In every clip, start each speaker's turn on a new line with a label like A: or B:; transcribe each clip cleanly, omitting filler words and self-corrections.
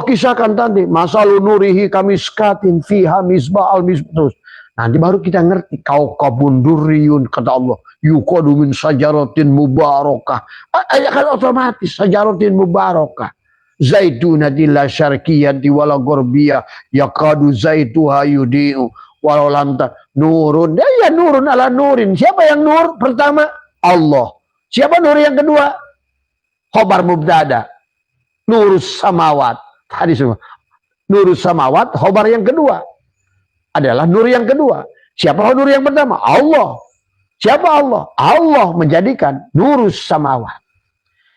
A: kisahkan tadi, masalu nurihi kamiskatin fiha misbah al misbah. Nanti baru kita ngerti kaukabun durriyun, kata Allah, yuqadu min sajaratin mubarakah. Kan otomatis sajaratin mubarakah. Zaitunatin la syarqiyati wala gharbiyah yakadu zaituha yudi'u walau lanta nurun. Ya nurun ala nurin. Siapa yang nur pertama? Allah. Siapa nur yang kedua? Khobar mubtada. Nurus samawat. Tadi semua. Nurus samawat, khobar yang kedua adalah nur yang kedua. Siapa nur yang pertama? Allah. Siapa Allah? Allah menjadikan nurus samawat.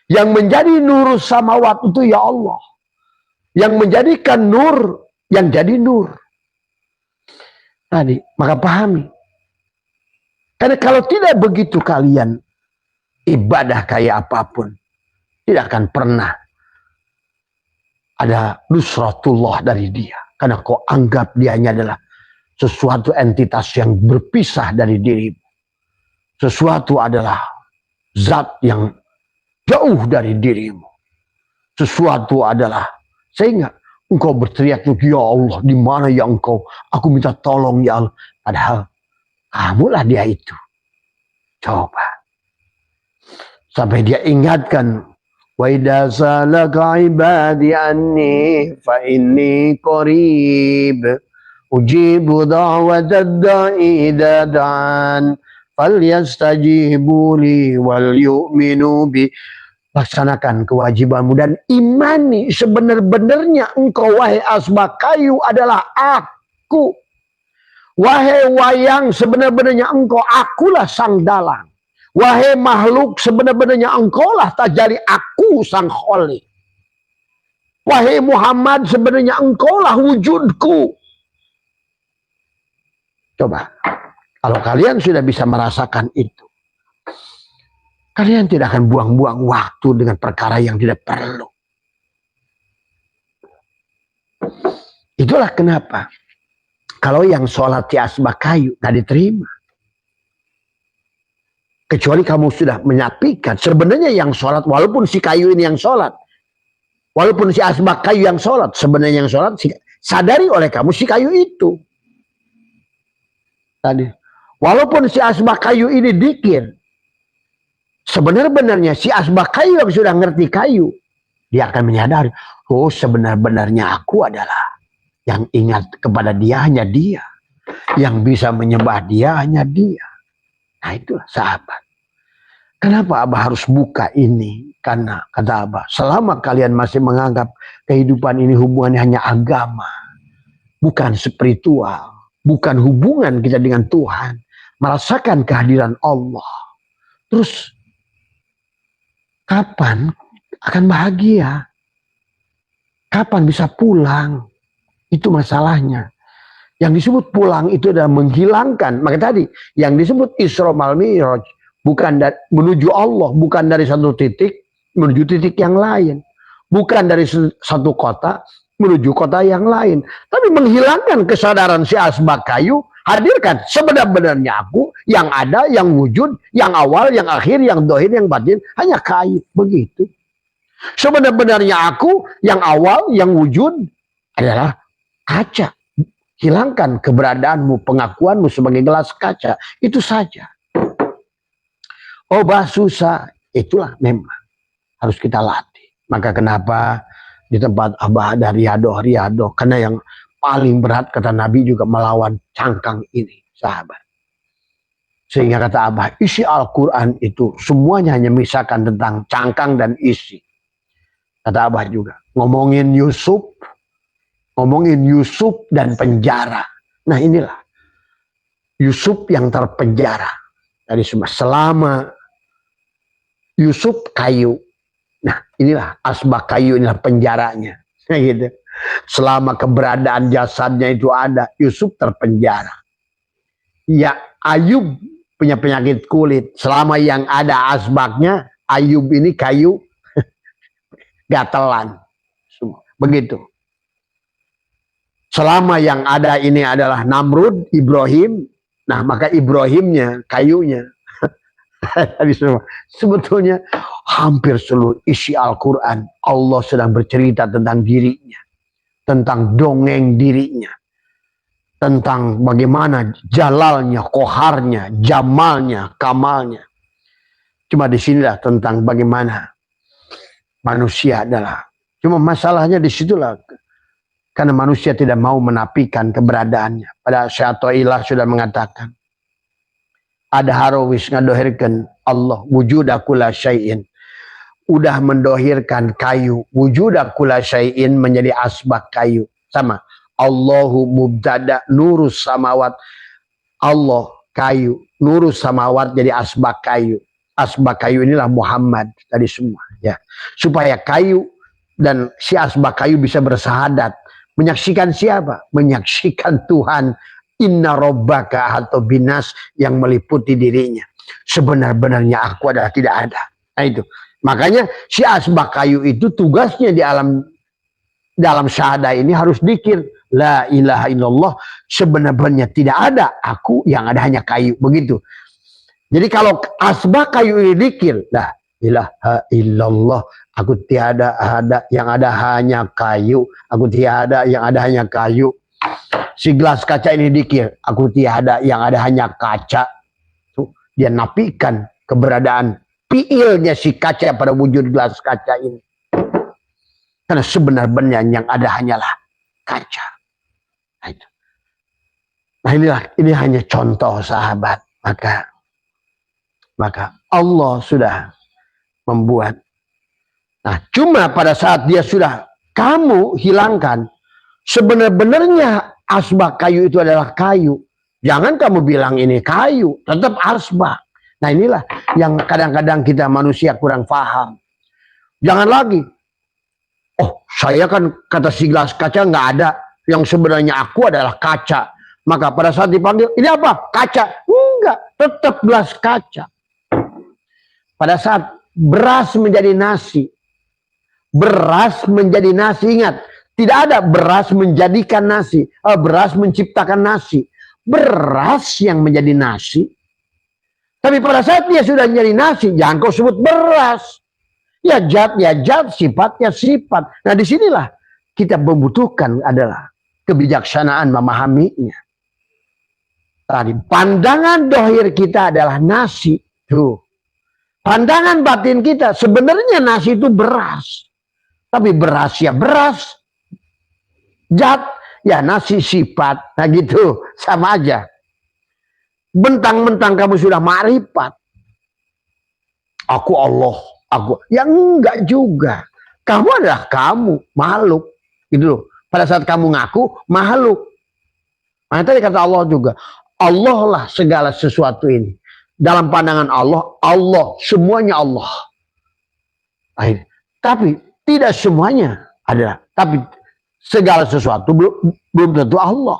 A: Yang menjadi nurus samawat itu ya Allah. Yang menjadikan nur, yang jadi nur. Tadi, maka pahami. Karena kalau tidak begitu kalian, ibadah kayak apapun, tidak akan pernah ada nusratullah dari dia. Karena kau anggap dianya adalah sesuatu entitas yang berpisah dari dirimu. Sesuatu adalah zat yang jauh dari dirimu. Sesuatu adalah, sehingga engkau berteriak, ya Allah, di mana ya engkau? Aku minta tolong ya Allah. Padahal kamulah dia itu. Coba. Sampai dia ingatkan, wa idza salaka ibadi anni fa inni qarib ujibu da'watad da'i idza da'an falyastajibu li wal yu'minu bi. Laksanakan kewajibanmu dan imani sebenar-benarnya engkau wahai asbak kayu adalah aku. Wahai wayang sebenar-benarnya engkau akulah sang dalang. Wahai makhluk sebenar-benarnya engkaulah tajari aku sang kholi. Wahai Muhammad sebenarnya engkaulah wujudku. Coba, kalau kalian sudah bisa merasakan itu, kalian tidak akan buang-buang waktu dengan perkara yang tidak perlu. Itulah kenapa kalau yang sholat di asbak kayu gak diterima. Kecuali kamu sudah menyapikan. Sebenarnya yang sholat, walaupun si kayu ini yang sholat, walaupun si asbak kayu yang sholat, sebenarnya yang sholat, sadari oleh kamu si kayu itu. Tadi, walaupun si asbak kayu ini dikir, sebenar-benarnya si asbak kayu yang sudah ngerti kayu, dia akan menyadari, oh sebenar-benarnya aku adalah yang ingat kepada dia hanya dia, yang bisa menyembah dia hanya dia. Nah itulah sahabat. Kenapa Abah harus buka ini? Karena kata Abah, selama kalian masih menganggap kehidupan ini hubungannya hanya agama, bukan spiritual, bukan hubungan kita dengan Tuhan, merasakan kehadiran Allah, terus kapan akan bahagia? Kapan bisa pulang? Itu masalahnya. Yang disebut pulang itu adalah menghilangkan. Maka tadi yang disebut Isra wal Mi'raj bukan menuju Allah, bukan dari satu titik menuju titik yang lain, bukan dari satu kota menuju kota yang lain, tapi menghilangkan kesadaran si asbak kayu. Hadirkan sebenar-benarnya aku yang ada, yang wujud, yang awal, yang akhir, yang dohir, yang batin, hanya kayu. Begitu. Sebenar-benarnya aku yang awal, yang wujud adalah kaca. Hilangkan keberadaanmu, pengakuanmu sebagai gelas kaca. Itu saja. Obat susah. Itulah memang harus kita latih. Maka kenapa di tempat Abah ada riadoh. Karena yang paling berat kata Nabi juga melawan cangkang ini, sahabat. Sehingga kata Abah, isi Al-Quran itu semuanya hanya misalkan tentang cangkang dan isi. Kata Abah juga, ngomongin Yusuf dan penjara. Nah inilah Yusuf yang terpenjara. Tadi selama Yusuf kayu. Nah inilah asbak kayu, inilah penjaranya. Nah, gitu. Selama keberadaan jasadnya itu ada, Yusuf terpenjara. Ya Ayub punya penyakit kulit. Selama yang ada asbaknya, Ayub ini kayu gatelan. Begitu. Selama yang ada ini adalah Namrud, Ibrahim. Nah maka Ibrahimnya, kayunya. Sebetulnya hampir seluruh isi Al-Quran Allah sedang bercerita tentang dirinya. tentang dongeng dirinya, tentang bagaimana jalalnya, koharnya, jamalnya, kamalnya. Cuma disinilah tentang bagaimana manusia adalah. Cuma masalahnya disitulah. Karena manusia tidak mau menafikan keberadaannya. Pada Syaikhullah sudah mengatakan, ada harawis ngadohirkan Allah wujudakula syai'in. Udah mendohirkan kayu. Wujudakula syai'in menjadi asbak kayu. Sama. Allahu mubtada nurus samawat. Allah kayu. Nurus samawat jadi asbak kayu. Asbak kayu inilah Muhammad tadi semua. Ya. Supaya kayu dan si asbak kayu bisa bersahadat. Menyaksikan siapa? Menyaksikan Tuhan. Inna robbaka atau binas yang meliputi dirinya. Sebenar-benarnya aku adalah tidak ada. Nah itu. Makanya si asbak kayu itu tugasnya di dalam syahadah ini harus dzikir. La ilaha illallah. Sebenar-benarnya tidak ada. Aku yang ada hanya kayu. Begitu. Jadi kalau asbak kayu ini dzikir. La ilaha illallah. Aku tiada ada, yang ada hanya kayu. Aku tiada, yang ada hanya kayu. Si gelas kaca ini dikir. Aku tiada, yang ada hanya kaca. Tuh, dia nafikan keberadaan fiilnya si kaca pada wujud gelas kaca ini. Karena sebenarnya yang ada hanyalah kaca. Nah, itu. Nah ini hanya contoh sahabat. Maka Allah sudah membuat. Nah, cuma pada saat dia sudah kamu hilangkan, sebenarnya asbak kayu itu adalah kayu. Jangan kamu bilang ini kayu, tetap asbak. Nah inilah yang kadang-kadang kita manusia kurang paham. Jangan lagi, oh saya kan kata si gelas kaca nggak ada, yang sebenarnya aku adalah kaca. Maka pada saat dipanggil, ini apa? Kaca. Enggak, tetap gelas kaca. Pada saat beras menjadi nasi, beras menjadi nasi, ingat, tidak ada beras menjadikan nasi, beras menciptakan nasi. Beras yang menjadi nasi. Tapi pada saat dia sudah menjadi nasi, jangan kau sebut beras. Ya zat, sifat, ya sifat. Nah disinilah kita membutuhkan adalah kebijaksanaan memahaminya. Tadi pandangan dohir kita adalah nasi. Tuh. Pandangan batin kita sebenarnya nasi itu beras. Tapi beras ya beras, zat ya nasi sifat, nah gitu sama aja. Bentang-bentang kamu sudah ma'rifat, aku Allah, aku ya enggak juga. Kamu adalah kamu, makhluk, gitu loh. Pada saat kamu ngaku makhluk, nah tadi kata Allah juga, Allah lah segala sesuatu ini. Dalam pandangan Allah, Allah semuanya Allah. Tapi tidak semuanya adalah, tapi segala sesuatu belum tentu Allah.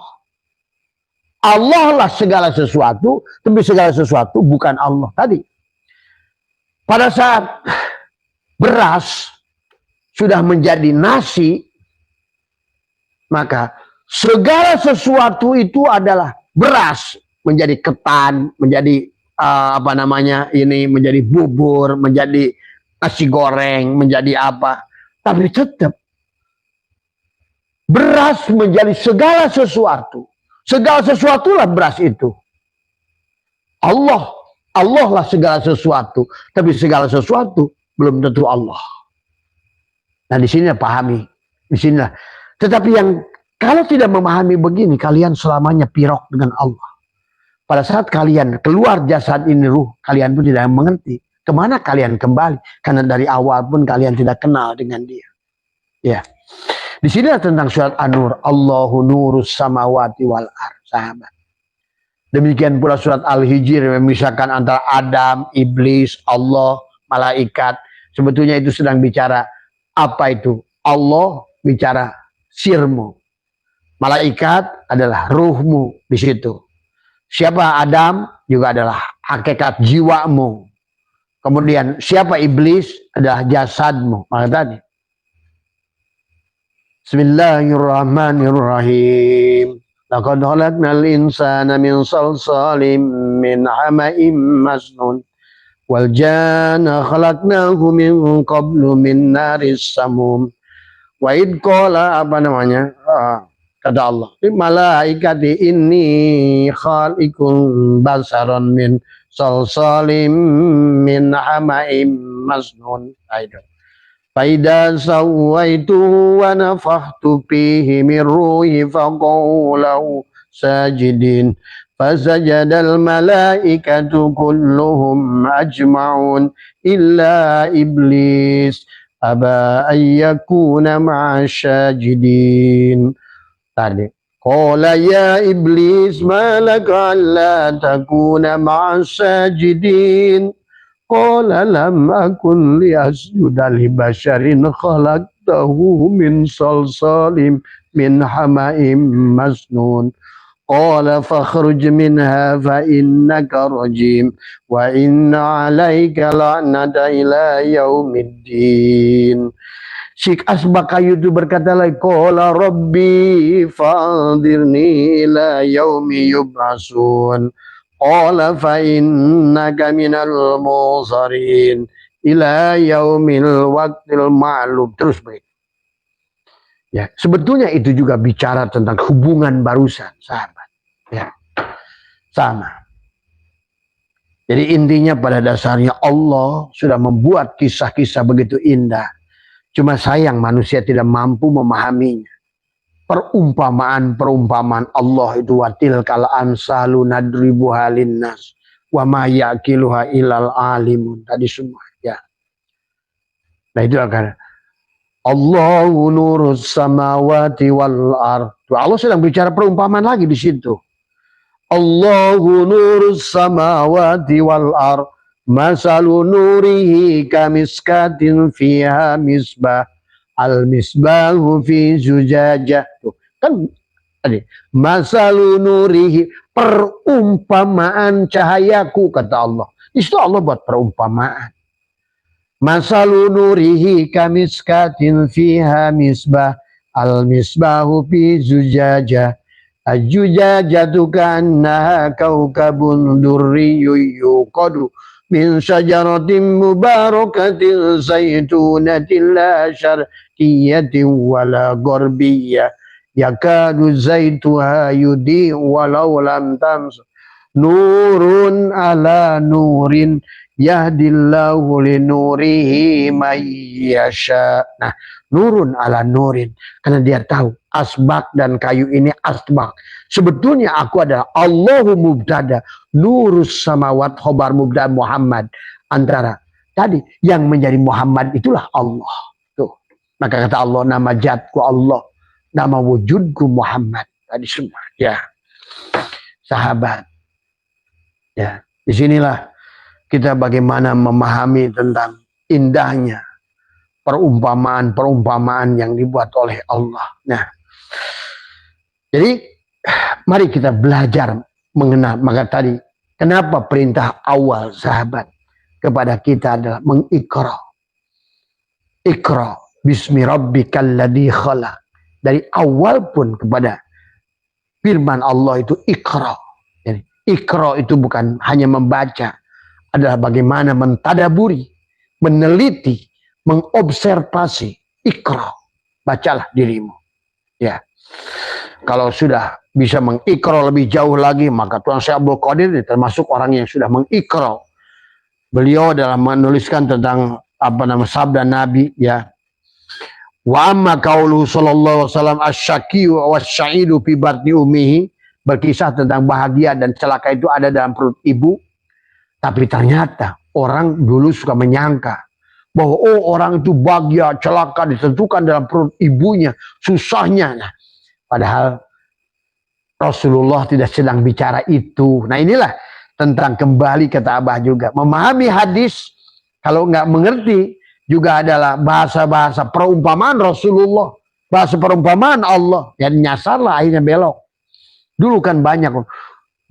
A: Allah lah segala sesuatu, tapi segala sesuatu bukan Allah tadi. Pada saat beras sudah menjadi nasi, maka segala sesuatu itu adalah beras menjadi ketan, menjadi menjadi bubur, menjadi nasi goreng, menjadi apa. Tapi tetap beras menjadi segala sesuatu. Segala sesuatulah beras itu. Allah lah segala sesuatu. Tapi segala sesuatu belum tentu Allah. Nah di sini pahami. Di sinilah. Tetapi yang kalau tidak memahami begini, kalian selamanya pirok dengan Allah. Pada saat kalian keluar jasad ini ruh, kalian pun tidak mengerti. Kemana kalian kembali? Karena dari awal pun kalian tidak kenal dengan dia. Ya. Di sini tentang surat An-Nur. Allahu nurus samawati wal ar. Sahabat. Demikian pula surat Al-Hijr memisahkan antara Adam, Iblis, Allah, malaikat. Sebetulnya itu sedang bicara apa itu? Allah bicara sirmu. Malaikat adalah ruhmu di situ. Siapa Adam juga adalah hakikat jiwamu. Kemudian siapa iblis adalah jasadmu. Maka tadi. Bismillahirrahmanirrahim. Laqad khalaqnal insana min salsalim min hama'im masnun. Wal janna khalaqnahu min qablu min naris samum. Wa id qala Kata Allah, malaikati inni khaliqun basaran min salsalim min hamaim masnun. Faida sawaitu wa nafakhtu fihi min ruhi faqaw lahu sajidin. Fasajadal malaikatu kulluhum ajma'un illa iblis aba ayyakuna ma'asyajidin. Tadi qala ya iblis malaka alla takuna ma'asyajidin. Qala lam akun liyasjuda li basharin khalaqtahu min salsalim min hamaim masnun. Qala fakhruj minha fa innaka rajim wa inna 'alaika la'nata ila yaumiddin. Syekh Asbaqayu itu berkata lagi, qala rabbi fa'anzirni ila yaumi yub'atsun. Qala fa innaka minal munzarin ila yaumil waqtil ma'lum. Terus begitu. Ya, sebetulnya itu juga bicara tentang hubungan barusan, sahabat. Ya, sama. Jadi intinya pada dasarnya Allah sudah membuat kisah-kisah begitu indah. Cuma sayang manusia tidak mampu memahaminya. Perumpamaan Allah itu watil kal amsalu nadribuha linnas wa ma yaqiluha ilal alimun. Tadi semua ya. Nah itu akan Allahu nurus samawati wal ard. Allah sedang bicara perumpamaan lagi di situ. Allahu nurus samawati wal ard. Masalu nurihi kamiskatin fiha misbah. Al misbahu fi zujajah. Kan tadi masalu nurihi, perumpamaan cahayaku, kata Allah. Di situ Allah buat perumpamaan. Masalu nurihi kamiskatin fiha misbah. Al misbahu fi zujajah. Ajujajatu kannaha kaukabun durriyyu yuqadu min syajaratin mubarakatin zaitunatin la syarqiyatin wala gharbiyah yakadu zaituha yudi walau lam tams nurun ala nurin yahdillahu linurihi mayyasha. Nah, nurun ala nurin, karena dia tahu asbak dan kayu ini asbak. Sebetulnya aku adalah Allahu mubtada, nurus samawat, khobar mubtada Muhammad. Antara tadi yang menjadi Muhammad itulah Allah. Tuh. Maka kata Allah, nama jatku Allah, nama wujudku Muhammad. Tadi semua. Ya, sahabat. Ya, disinilah kita bagaimana memahami tentang indahnya perumpamaan-perumpamaan yang dibuat oleh Allah. Nah, jadi mari kita belajar mengenal. Maka tadi, kenapa perintah awal sahabat kepada kita adalah mengikra. Ikra bismi rabbikal ladzi khalaq. Dari awal pun kepada firman Allah itu ikra. Jadi, ikra itu bukan hanya membaca, adalah bagaimana mentadaburi, meneliti, mengobservasi. Ikra, bacalah dirimu. Ya, kalau sudah bisa mengikra lebih jauh lagi, maka Tuan Syekh Abdul Qadir termasuk orang yang sudah mengikra. Beliau dalam menuliskan tentang sabda Nabi, ya. Wa amma qauluhu sallallahu alaihi wasallam asy-syaqiyyu wasy-sya'idu fi batni ummihi, berkisah tentang bahagia dan celaka itu ada dalam perut ibu. Tapi ternyata orang dulu suka menyangka bahwa orang itu bahagia, celaka ditentukan dalam perut ibunya, susahnya. Nah, padahal Rasulullah tidak sedang bicara itu. Nah, inilah tentang kembali kata Abah juga. Memahami hadis, kalau nggak mengerti, juga adalah bahasa-bahasa perumpamaan Rasulullah. Bahasa perumpamaan Allah. Yang nyasarlah akhirnya belok. Dulu kan banyak.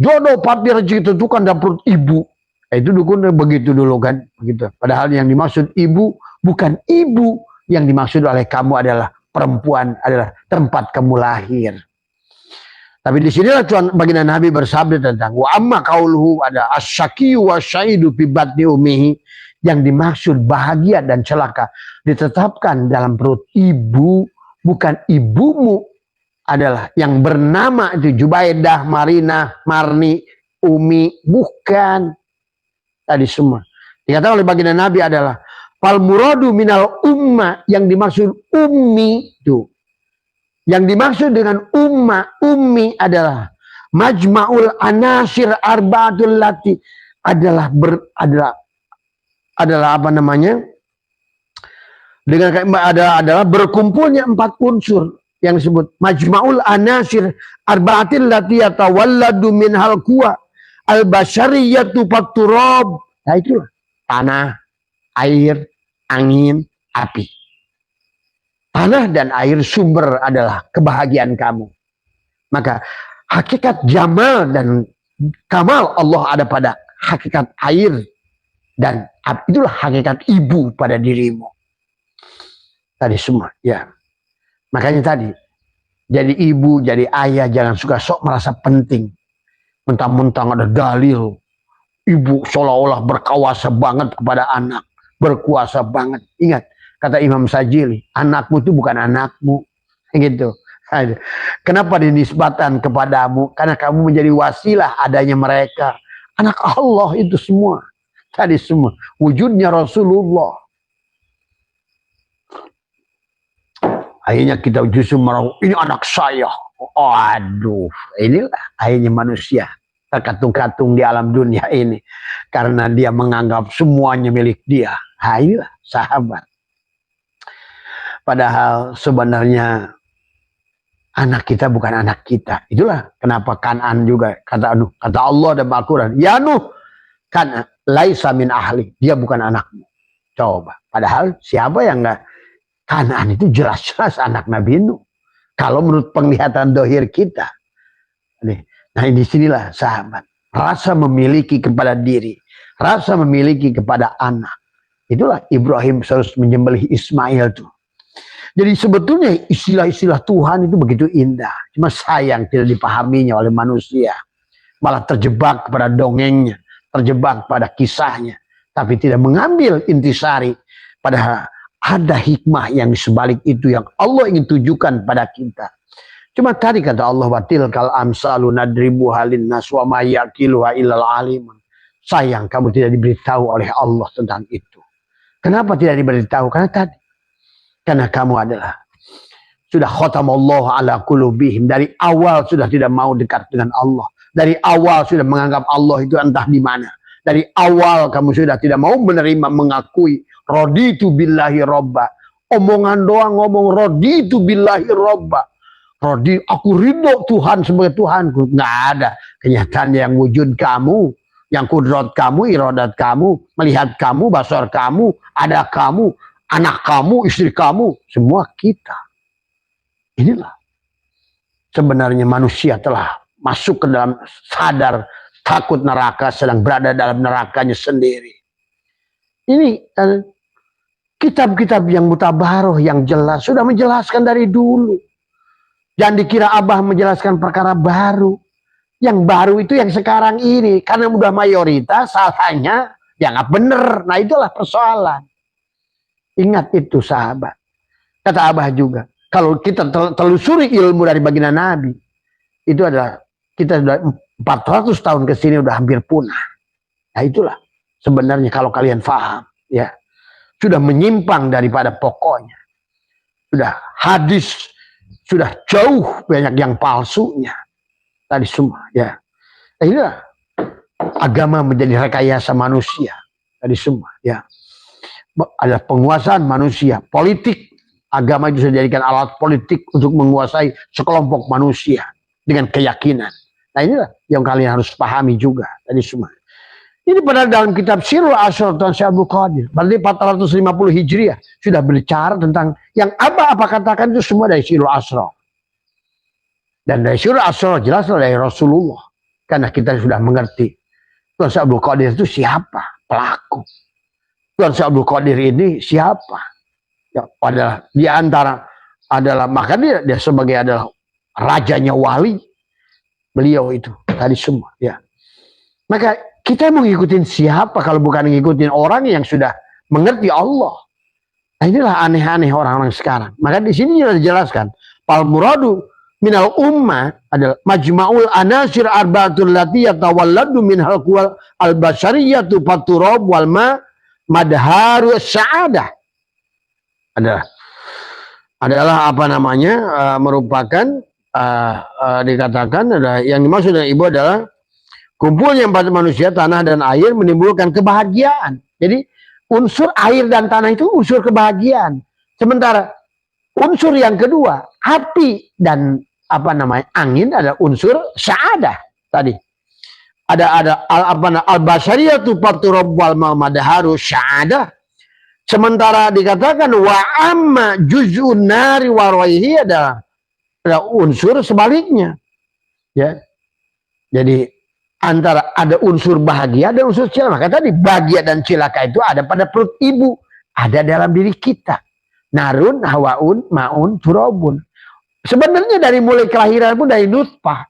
A: Jodoh pati rezeki ditentukan dalam perut ibu. Itu dukun begitu dulu kan, begitu. Padahal yang dimaksud ibu bukan ibu, yang dimaksud oleh kamu adalah perempuan, adalah tempat kamu lahir. Tapi di sinilah Tuhan baginda Nabi bersabda tentang wa amma qauluhu, ada asy-syaqiyyu wasy-sya'idu fi batni ummihi, yang dimaksud bahagia dan celaka ditetapkan dalam perut ibu, bukan ibumu. adalah yang bernama itu Jubaidah, Marina, Marni, Umi, bukan. Tadi semua dikatakan oleh baginda Nabi adalah fal muradu minal umma, yang dimaksud ummi itu. Yang dimaksud dengan ummi adalah majma'ul anasir arba'atul lati, adalah apa namanya? Adalah berkumpulnya 4 unsur yang disebut majma'ul anasir arba'atil lati yatawalladu minhal quwa al-bashariyatu fakturab. Nah itulah tanah, air, angin, api. Tanah dan air sumber adalah kebahagiaan kamu. Maka hakikat jamal dan kamal Allah ada pada hakikat air dan api. Itulah hakikat ibu pada dirimu. Tadi semua, ya. Makanya tadi, jadi ibu, jadi ayah, jangan suka sok merasa penting. Mentang-mentang ada dalil. Ibu seolah-olah berkuasa banget kepada anak. Berkuasa banget. Ingat, kata Imam Sajili, anakmu itu bukan anakmu. Gitu. Kenapa dinisbatan kepadamu? Karena kamu menjadi wasilah adanya mereka. Anak Allah itu semua. Tadi semua. Wujudnya Rasulullah. Akhirnya kita justru merau, ini anak saya. Oh, aduh, inilah akhirnya manusia terkatung-katung di alam dunia ini. Karena dia menganggap semuanya milik dia. Inilah sahabat. Padahal sebenarnya anak kita bukan anak kita. Itulah kenapa Kan'an juga kata Allah dalam Al-Quran. Ya Nuh, kan laisa min ahli. Dia bukan anakmu. Coba. Padahal siapa yang enggak? Kan'an itu jelas-jelas anak Nabi Nuh. Kalau menurut penglihatan dohir kita. Nah di sinilah sahabat. Rasa memiliki kepada diri. Rasa memiliki kepada anak. Itulah Ibrahim harus menyembelih Ismail tuh. Jadi sebetulnya istilah-istilah Tuhan itu begitu indah. Cuma sayang tidak dipahaminya oleh manusia. Malah terjebak pada dongengnya. Terjebak pada kisahnya. Tapi tidak mengambil intisari. Padahal ada hikmah yang di sebalik itu yang Allah ingin tujukan pada kita. Cuma tadi kata Allah, watil kal amsalu nadribu halin nas wa ma yaqiluha illal alimun. Sayang kamu tidak diberitahu oleh Allah tentang itu. Kenapa tidak diberitahu? Karena kamu adalah sudah khatamallahu ala qulubihim. Dari awal sudah tidak mau dekat dengan Allah. Dari awal sudah menganggap Allah itu entah di mana. Dari awal kamu sudah tidak mau menerima, mengakui raditu billahi robba. Omongan doang ngomong raditu billahi robba. Aku ridho Tuhan sebagai Tuhanku. Nggak ada. Kenyataannya yang wujud kamu, yang kudrat kamu, iradat kamu, melihat kamu, basar kamu, ada kamu, anak kamu, istri kamu, semua kita. Inilah sebenarnya manusia telah masuk ke dalam sadar takut neraka, sedang berada dalam nerakanya sendiri. Ini kitab-kitab yang mutabaroh, yang jelas, sudah menjelaskan dari dulu. Jangan dikira Abah menjelaskan perkara baru. Yang baru itu yang sekarang ini. Karena udah mayoritas, salahnya ya nggak bener. Nah itulah persoalan. Ingat itu sahabat. Kata Abah juga. Kalau kita telusuri ilmu dari baginda Nabi. Itu adalah, kita sudah 400 tahun ke sini udah hampir punah. Nah itulah sebenarnya kalau kalian paham. Ya, sudah menyimpang daripada pokoknya. Sudah hadis. Sudah jauh banyak yang palsunya. Tadi semua ya. Inilah agama menjadi rekayasa manusia. Tadi semua ya. Ada penguasaan manusia. Politik. Agama itu sudah dijadikan alat politik untuk menguasai sekelompok manusia. Dengan keyakinan. Nah inilah yang kalian harus pahami juga. Tadi semua. Ini pada dalam kitab Sirul Asrar Tuan Syekh Abdul Qadir. Berarti 450 Hijriah. Sudah berbicara tentang yang apa katakan itu semua dari Sirul Asrar. Dan dari Sirul Asrar jelas dari Rasulullah. Karena kita sudah mengerti. Tuan Syekh Abdul Qadir itu siapa? Pelaku. Tuan Syekh Abdul Qadir ini siapa? Ya, adalah di antara adalah, maka dia sebagai adalah rajanya wali. Beliau itu tadi semua ya. Maka kita mau ngikutin siapa kalau bukan ngikutin orang yang sudah mengerti Allah. Nah inilah aneh-aneh orang-orang sekarang. Maka di sini sudah dijelaskan. Pal muradu minal ummah adalah majma'ul anasir arba'atul lati yatawalladu minhal kuwal al-bashariyatu faturab wal ma madharu sa'adah. Adalah apa namanya, merupakan dikatakan adalah yang dimaksud dengan ibu adalah kumpulnya empat manusia, tanah dan air menimbulkan kebahagiaan. Jadi unsur air dan tanah itu unsur kebahagiaan. Sementara unsur yang kedua, api dan apa namanya, angin adalah unsur sa'adah tadi. Ada al-bashariyatu faturab wal madaharu sa'adah. Sementara dikatakan wa amma juz'un nari wa raihi adalah unsur sebaliknya. Ya. Jadi antara ada unsur bahagia dan unsur cilaka. Maka tadi bahagia dan cilaka itu ada pada perut ibu, ada dalam diri kita. Narun, hawaun, maun, turabun. Sebenarnya dari mulai kelahiran pun dari nutfah.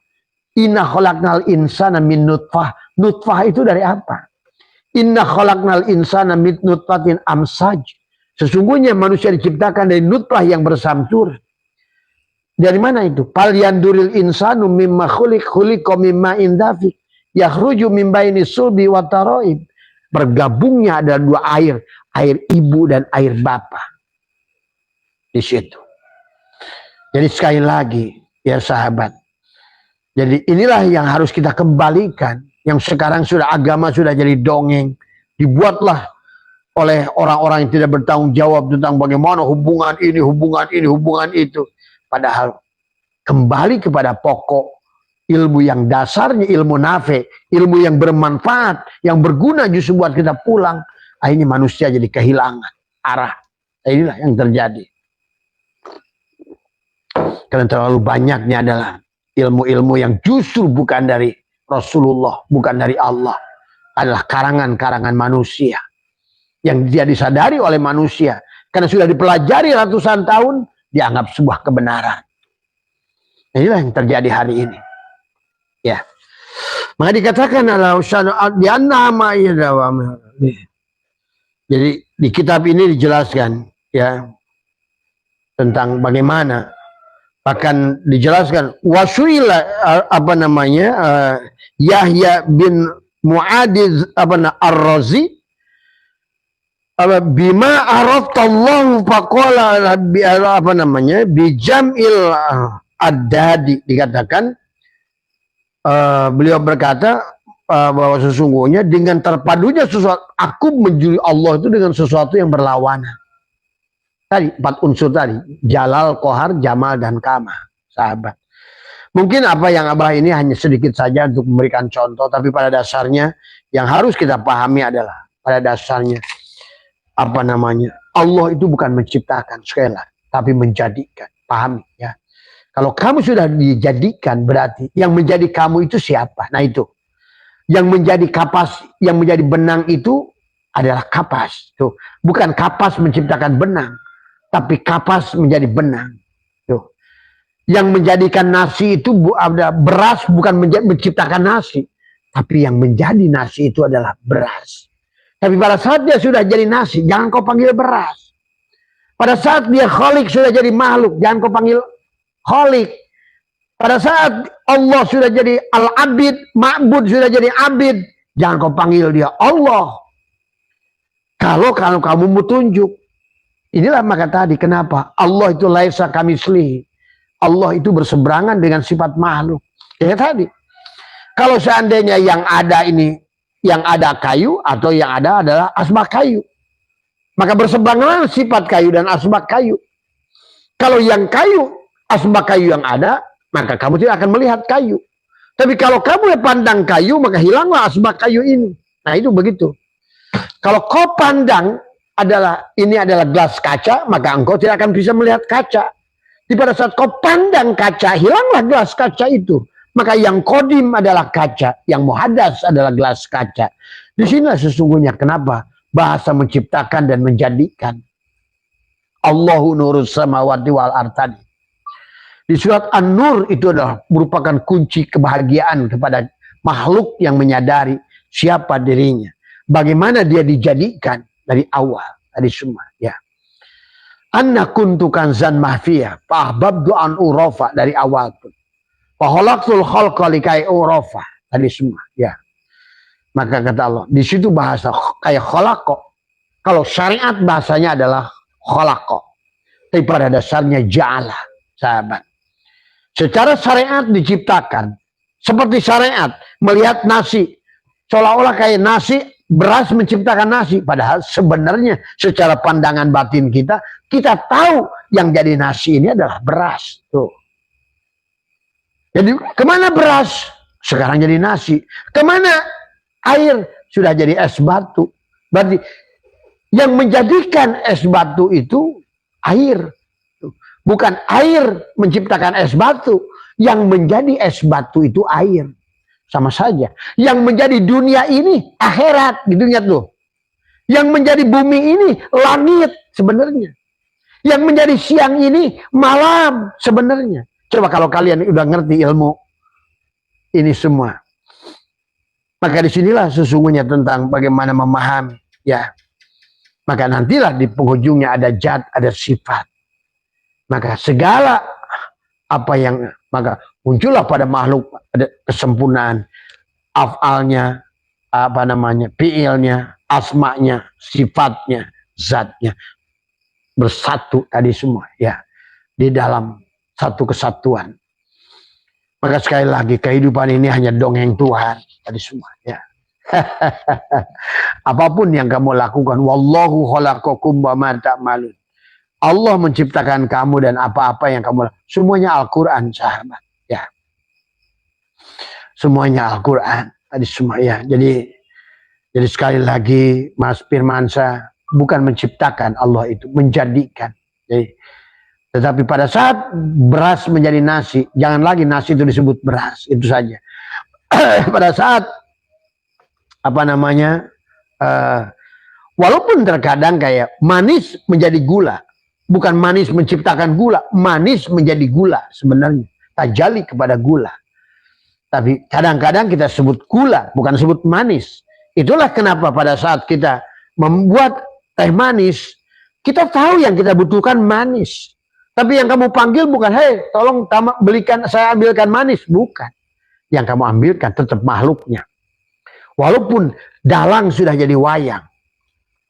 A: Inna khalaqnal insana min nutfah. Nutfah itu dari apa? Inna khalaqnal insana min nutfatin amsaj. Sesungguhnya manusia diciptakan dari nutfah yang bersamsur. Dari mana itu? Fal yanduril insanu mimma khuliqa mimma indafik. Yakhruju min baini sulbi wa taraib. Bergabungnya ada dua air. Air ibu dan air bapa. Di situ. Jadi sekali lagi ya sahabat. Jadi inilah yang harus kita kembalikan. Yang sekarang sudah agama sudah jadi dongeng. Dibuatlah oleh orang-orang yang tidak bertanggung jawab tentang bagaimana hubungan ini, hubungan itu. Padahal kembali kepada pokok ilmu yang dasarnya ilmu nafe, ilmu yang bermanfaat, yang berguna justru buat kita pulang. Akhirnya manusia jadi kehilangan arah. Inilah yang terjadi. Karena terlalu banyaknya adalah ilmu-ilmu yang justru bukan dari Rasulullah, bukan dari Allah. Adalah karangan-karangan manusia. Yang dia disadari oleh manusia. Karena sudah dipelajari ratusan tahun, dianggap sebuah kebenaran. Inilah yang terjadi hari ini. Ya. Maka dikatakan jadi di kitab ini dijelaskan ya tentang bagaimana, bahkan dijelaskan wasuila apa namanya Yahya bin Muadiz ar-Razi bima araftallahu faqala apa namanya bijamil ad-dadi, dikatakan beliau berkata bahwa sesungguhnya dengan terpadunya sesuatu, aku menjuri Allah itu dengan sesuatu yang berlawanan. Tadi 4 unsur tadi, jalal, kohar, jamal, dan kama, sahabat. Mungkin apa yang Abah ini hanya sedikit saja untuk memberikan contoh, tapi pada dasarnya yang harus kita pahami adalah pada dasarnya apa namanya, Allah itu bukan menciptakan sekali lagi, tapi menjadikan. Pahami ya. Kalau kamu sudah dijadikan, berarti yang menjadi kamu itu siapa? Nah itu. Yang menjadi kapas, yang menjadi benang itu adalah kapas. Tuh. Bukan kapas menciptakan benang, tapi kapas menjadi benang. Tuh. Yang menjadikan nasi itu ada beras, bukan menciptakan nasi, tapi yang menjadi nasi itu adalah beras. Tapi pada saat dia sudah jadi nasi, jangan kau panggil beras. Pada saat dia khalik sudah jadi makhluk, jangan kau panggil khalik. Pada saat Allah sudah jadi al-abid, ma'bud sudah jadi abid, jangan kau panggil dia Allah. Kalau kamu mau tunjuk, inilah maka tadi kenapa Allah itu laisa kamitslihi. Allah itu berseberangan dengan sifat makhluk. Ya tadi. Kalau seandainya yang ada ini, yang ada kayu atau yang ada adalah asbak kayu, maka berseberangan sifat kayu dan asbak kayu. Kalau yang kayu, asbak kayu yang ada, maka kamu tidak akan melihat kayu. Tapi kalau kamu pandang kayu, maka hilanglah asbak kayu ini. Nah itu begitu. Kalau kau pandang ini adalah gelas kaca, maka engkau tidak akan bisa melihat kaca. Di pada saat kau pandang kaca, hilanglah gelas kaca itu. Maka yang kodim adalah kaca, yang muhadas adalah gelas kaca. Di sinilah sesungguhnya kenapa bahasa menciptakan dan menjadikan. Allahu nurus samawati wal ardh. Di surat An-Nur itu adalah merupakan kunci kebahagiaan kepada makhluk yang menyadari siapa dirinya. Bagaimana dia dijadikan dari awal, dari semua. Ya. Anna kuntu kanzan mahfiyah, fahbabdu an urafa, dari awal pun. Wa khalaqtul khalqa likai urafa. Tadi semua, ya. Maka kata Allah, di situ bahasa kayak khalaqa. Kalau syariat bahasanya adalah khalaqa. Tapi pada dasarnya ja'ala, sahabat. Secara syariat diciptakan. Seperti syariat melihat nasi. Seolah-olah kayak nasi, beras menciptakan nasi. Padahal sebenarnya secara pandangan batin kita tahu yang jadi nasi ini adalah beras. Tuh. Jadi kemana beras? Sekarang jadi nasi. Kemana air? Sudah jadi es batu. Berarti yang menjadikan es batu itu air. Bukan air menciptakan es batu. Yang menjadi es batu itu air. Sama saja. Yang menjadi dunia ini akhirat. Gitu ingat tuh. Yang menjadi bumi ini langit sebenarnya. Yang menjadi siang ini malam sebenarnya. Coba kalau kalian udah ngerti ilmu ini semua. Maka disinilah sesungguhnya tentang bagaimana memahami. Ya. Maka nantilah di penghujungnya ada zat, ada sifat. Maka segala apa yang, maka muncullah pada makhluk ada kesempurnaan. Af'alnya, apa namanya, fi'ilnya, asma'nya, sifatnya, zatnya. Bersatu tadi semua. Ya. Di dalam satu kesatuan. Maka sekali lagi kehidupan ini hanya dongeng Tuhan tadi semua ya. Apapun yang kamu lakukan, wallahu khalaqakum wa ma ta'malun. Allah menciptakan kamu dan apa-apa yang kamu lakukan. Semuanya Al-Qur'an, sahabat ya. Semuanya Al-Qur'an tadi semua ya. Jadi sekali lagi Mas Firmansyah bukan menciptakan, Allah itu menjadikan. Jadi tetapi pada saat beras menjadi nasi, jangan lagi nasi itu disebut beras, itu saja. Pada saat apa namanya, walaupun terkadang kayak manis menjadi gula, bukan manis menciptakan gula, manis menjadi gula sebenarnya, tajalli kepada gula. Tapi kadang-kadang kita sebut gula, bukan sebut manis. Itulah kenapa pada saat kita membuat teh manis, kita tahu yang kita butuhkan manis. Tapi yang kamu panggil bukan, hei tolong belikan, saya ambilkan manis. Bukan. Yang kamu ambilkan tetap makhluknya. Walaupun dalang sudah jadi wayang.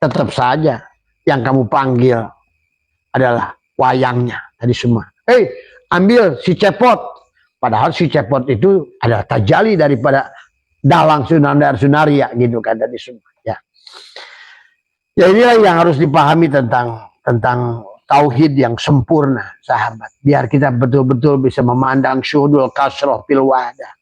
A: Tetap saja yang kamu panggil adalah wayangnya. Tadi semua. Hei ambil si cepot. Padahal si cepot itu adalah tajalli daripada dalang sunaria gitu kan tadi semua. Ya. Ya inilah yang harus dipahami tentang tauhid yang sempurna, sahabat. Biar kita betul-betul bisa memandang syuhudul kasroh fil wahdah.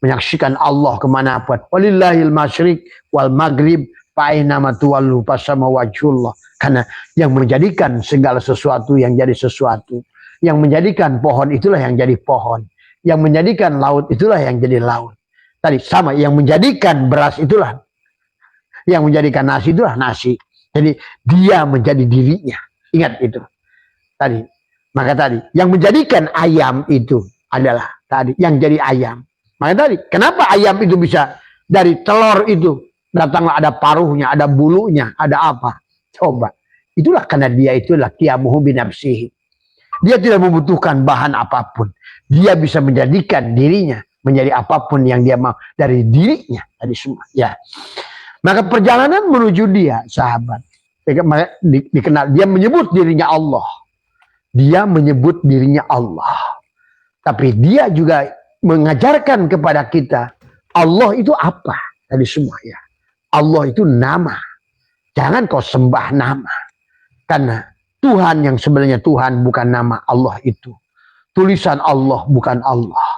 A: Menyaksikan Allah kemanapun. Walillahil masyriq wal maghrib fa'inama tuwallu fasama wajhullah. Karena yang menjadikan segala sesuatu yang jadi sesuatu. Yang menjadikan pohon itulah yang jadi pohon. Yang menjadikan laut itulah yang jadi laut. Tadi sama, yang menjadikan beras itulah. Yang menjadikan nasi itulah nasi. Jadi dia menjadi dirinya. Ingat itu tadi. Maka tadi yang menjadikan ayam itu adalah tadi yang jadi ayam. Maka tadi kenapa ayam itu bisa dari telur itu datanglah ada paruhnya, ada bulunya, ada apa? Coba. Itulah karena dia itulah qiyamuhu binafsihi. Dia tidak membutuhkan bahan apapun. Dia bisa menjadikan dirinya menjadi apapun yang dia mau dari dirinya tadi semua. Ya. Maka perjalanan menuju dia, sahabat. Dikenal, dia menyebut dirinya Allah. Dia menyebut dirinya Allah. Tapi dia juga mengajarkan kepada kita Allah itu apa? Tadi semua ya. Allah itu nama. Jangan kau sembah nama. Karena Tuhan yang sebenarnya Tuhan bukan nama Allah itu. Tulisan Allah bukan Allah.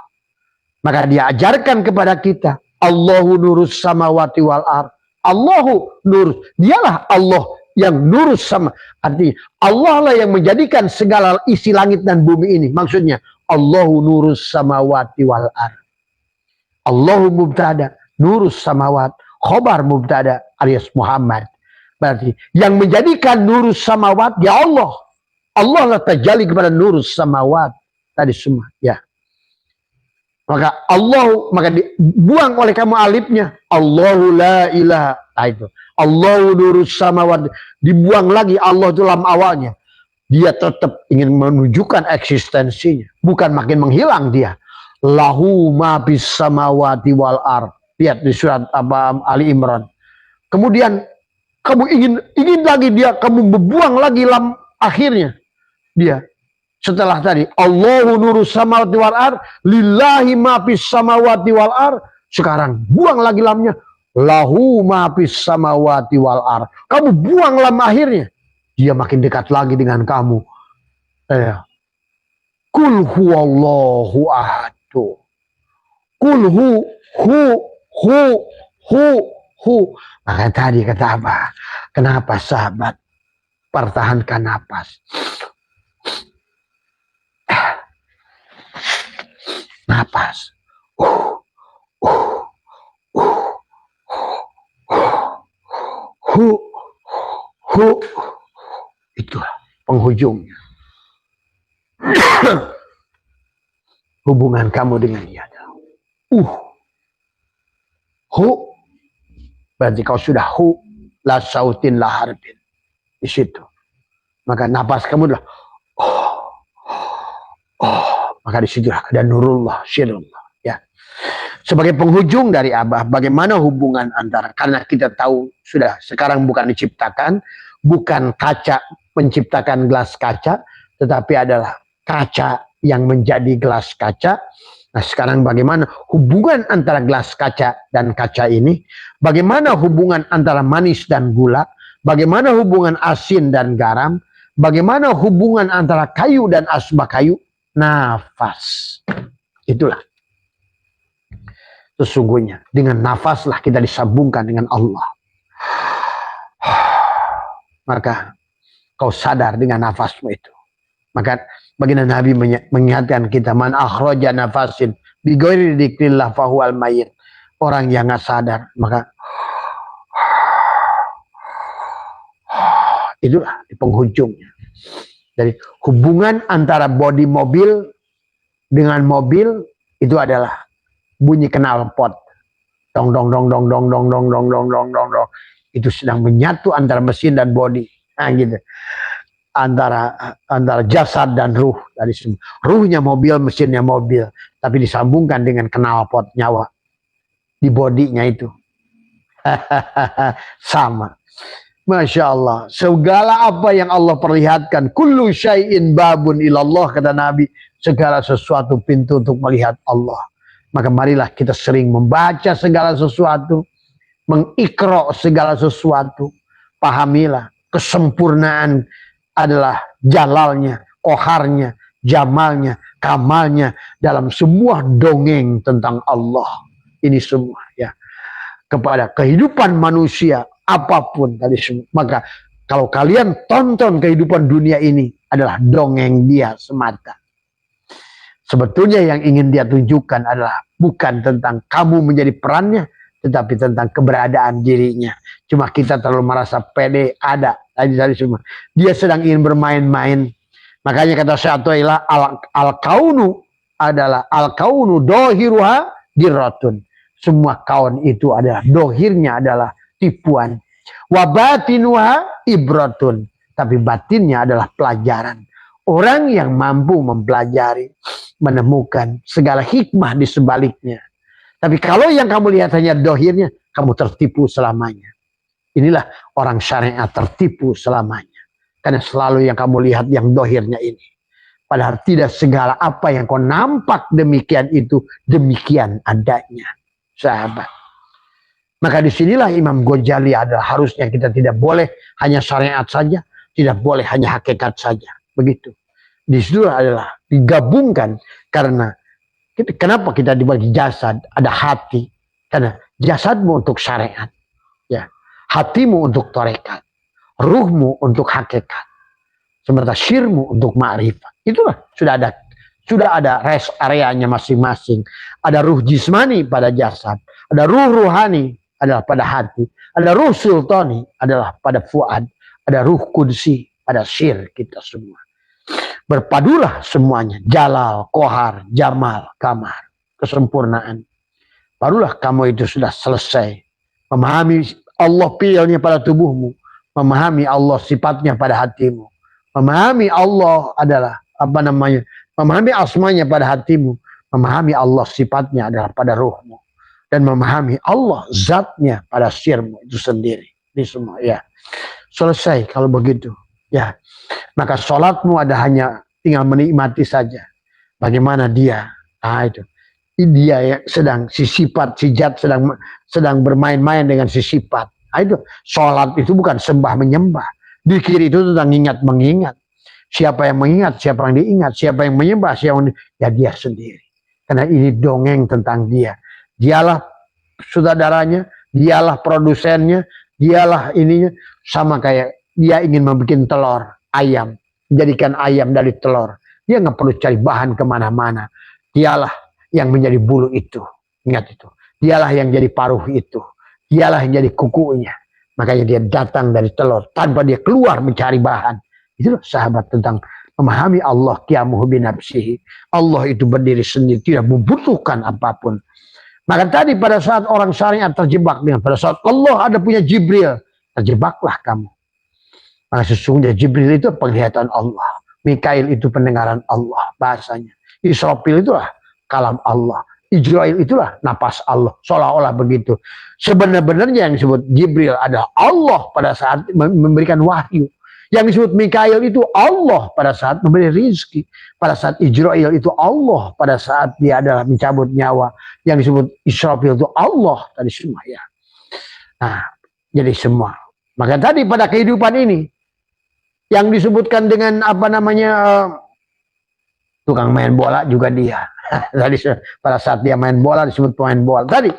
A: Maka dia ajarkan kepada kita Allahu nurus samawati wal ardh. Allahu nurus. Dialah Allah yang nurus sama, artinya Allah lah yang menjadikan segala isi langit dan bumi ini. Maksudnya Allahu nurus samawati wal ardh. Allahu mubtada, nurus samawat, khobar mubtada alias Muhammad. Berarti yang menjadikan nurus samawat ya Allah. Allah lah tajalli kepada nurus samawat tadi semua ya. Maka Allah, maka dibuang oleh kamu alifnya. Allahu la ilaha. Nah itu. Allahu nurus samawat. Dibuang lagi Allah itu dalam awalnya. Dia tetap ingin menunjukkan eksistensinya. Bukan makin menghilang dia. lahu ma bis samawati wal ard. Lihat di surat Ali Imran. Kemudian kamu ingin lagi dia, kamu berbuang lagi lam akhirnya dia. Setelah tadi Allahu nurus samawati wal ard, lillahi ma bis samawati wal ard. Sekarang buang lagi lamnya, lahu ma bis samawati wal ard. Kamu buang lam akhirnya, dia makin dekat lagi dengan kamu. Kul huwallahu ahad. Kul hu. Maka tadi kata apa? Kenapa sahabat pertahankan napas? Napas. Itulah penghujungnya. Hubungan kamu dengan dia. Berarti kau sudah la sautin la harbin. Di situ. Maka napas kamu adalah maka di situ ada nurullah, syirullah. Ya. Sebagai penghujung dari Abah, bagaimana hubungan antara, karena kita tahu sudah sekarang bukan diciptakan, bukan kaca menciptakan gelas kaca, tetapi adalah kaca yang menjadi gelas kaca. Nah sekarang bagaimana hubungan antara gelas kaca dan kaca ini, bagaimana hubungan antara manis dan gula, bagaimana hubungan asin dan garam, bagaimana hubungan antara kayu dan asbak kayu. Nafas. Itulah sesungguhnya dengan nafaslah kita disambungkan dengan Allah. Maka kau sadar dengan nafasmu itu. Maka baginda Nabi mengingatkan kita, man akhraja nafasin bi ghairi dzikrillah fahuwal mayyit. Orang yang nggak sadar, maka itulah di penghujungnya. Jadi hubungan antara bodi mobil dengan mobil itu adalah bunyi knalpot. Dong dong dong dong dong dong dong dong dong dong dong dong. Itu sedang menyatu antara mesin dan bodi. Nah gitu. Antara jasad dan ruh dari semua. Ruhnya mobil, mesinnya mobil, tapi disambungkan dengan knalpot nyawa di bodinya itu. Sama. Masya Allah, segala apa yang Allah perlihatkan, kullu syai'in babun ilallah, kata Nabi, segala sesuatu pintu untuk melihat Allah. Maka marilah kita sering membaca segala sesuatu, mengikra segala sesuatu. Pahamilah, kesempurnaan adalah jalalnya, koharnya, jamalnya, kamalnya dalam semua dongeng tentang Allah. Ini semua ya, kepada kehidupan manusia apapun tadi semua. Maka kalau kalian tonton kehidupan dunia ini adalah dongeng dia semata. Sebetulnya yang ingin dia tunjukkan adalah bukan tentang kamu menjadi perannya, tetapi tentang keberadaan dirinya. Cuma kita terlalu merasa pede ada tadi semua. Dia sedang ingin bermain-main. Makanya kata Syaikhullah, al-kaunu adalah al-kaunu dohiruha diratun. Semua kaun itu adalah dohirnya adalah tipuan. Wabatinuha ibratun. Tapi batinnya adalah pelajaran. Orang yang mampu mempelajari, menemukan segala hikmah di sebaliknya. Tapi kalau yang kamu lihat hanya dohirnya, kamu tertipu selamanya. Inilah orang syariat tertipu selamanya. Karena selalu yang kamu lihat yang dohirnya ini. Padahal tidak segala apa yang kau nampak demikian itu, demikian adanya. Sahabat. Maka disinilah Imam Ghazali adalah harusnya kita tidak boleh hanya syariat saja, tidak boleh hanya hakikat saja. Begitu. Disitu adalah digabungkan karena kenapa kita dibagi jasad, ada hati. Karena jasadmu untuk syariat, ya, hatimu untuk tarekat, ruhmu untuk hakikat, sementara syirmu untuk ma'rifat. Itulah sudah ada rest areanya masing-masing. Ada ruh jismani pada jasad, ada ruh ruhani adalah pada hati, ada ruh sultani adalah pada fuad, ada ruh kudsi pada syir kita semua. Berpadulah semuanya, jalal, kohar, jamal, kamar, kesempurnaan. Barulah kamu itu sudah selesai memahami Allah pilnya pada tubuhmu, memahami Allah sifatnya pada hatimu, memahami Allah adalah memahami asmanya pada hatimu, Memahami Allah sifatnya adalah pada ruhmu. Dan memahami Allah zatnya pada sirmu itu sendiri. Ini semua ya. Selesai kalau begitu. Ya. Maka sholatmu ada hanya tinggal menikmati saja. Bagaimana dia. Nah itu. Dia ya sedang si sifat, si zat sedang bermain-main dengan si sifat. Nah itu. Sholat itu bukan sembah menyembah. Dzikir itu tentang ingat mengingat. Siapa yang mengingat, siapa yang diingat, siapa yang menyembah, siapa yang ya dia sendiri. Karena ini dongeng tentang dia. Dialah saudaranya, dialah produsennya, dialah ininya. Sama kayak dia ingin membuat telur ayam, menjadikan ayam dari telur. Dia nggak perlu cari bahan kemana-mana. Dialah yang menjadi bulu itu. Ingat itu. Dialah yang jadi paruh itu. Dialah yang jadi kukunya. Makanya dia datang dari telur tanpa dia keluar mencari bahan. Itulah sahabat tentang memahami Allah qiyamuhu binafsihi. Allah itu berdiri sendiri, tidak membutuhkan apapun. Maka tadi pada saat orang syariat terjebak dengan pada saat Allah ada punya Jibril, terjebaklah kamu. Maka sesungguhnya Jibril itu penglihatan Allah. Mikail itu pendengaran Allah bahasanya. Israfil itulah kalam Allah. Ijrail itulah napas Allah. Seolah-olah begitu. Sebenarnya yang disebut Jibril adalah Allah pada saat memberikan wahyu. Yang disebut Mikail itu Allah pada saat memberi rizki. Pada saat Ijrail itu Allah pada saat dia adalah mencabut nyawa. Yang disebut Israfil itu Allah tadi semua ya. Nah, jadi semua. Maka tadi pada kehidupan ini yang disebutkan dengan apa namanya tukang main bola juga dia. Tadi pada saat dia main bola disebut pemain bola. Tadi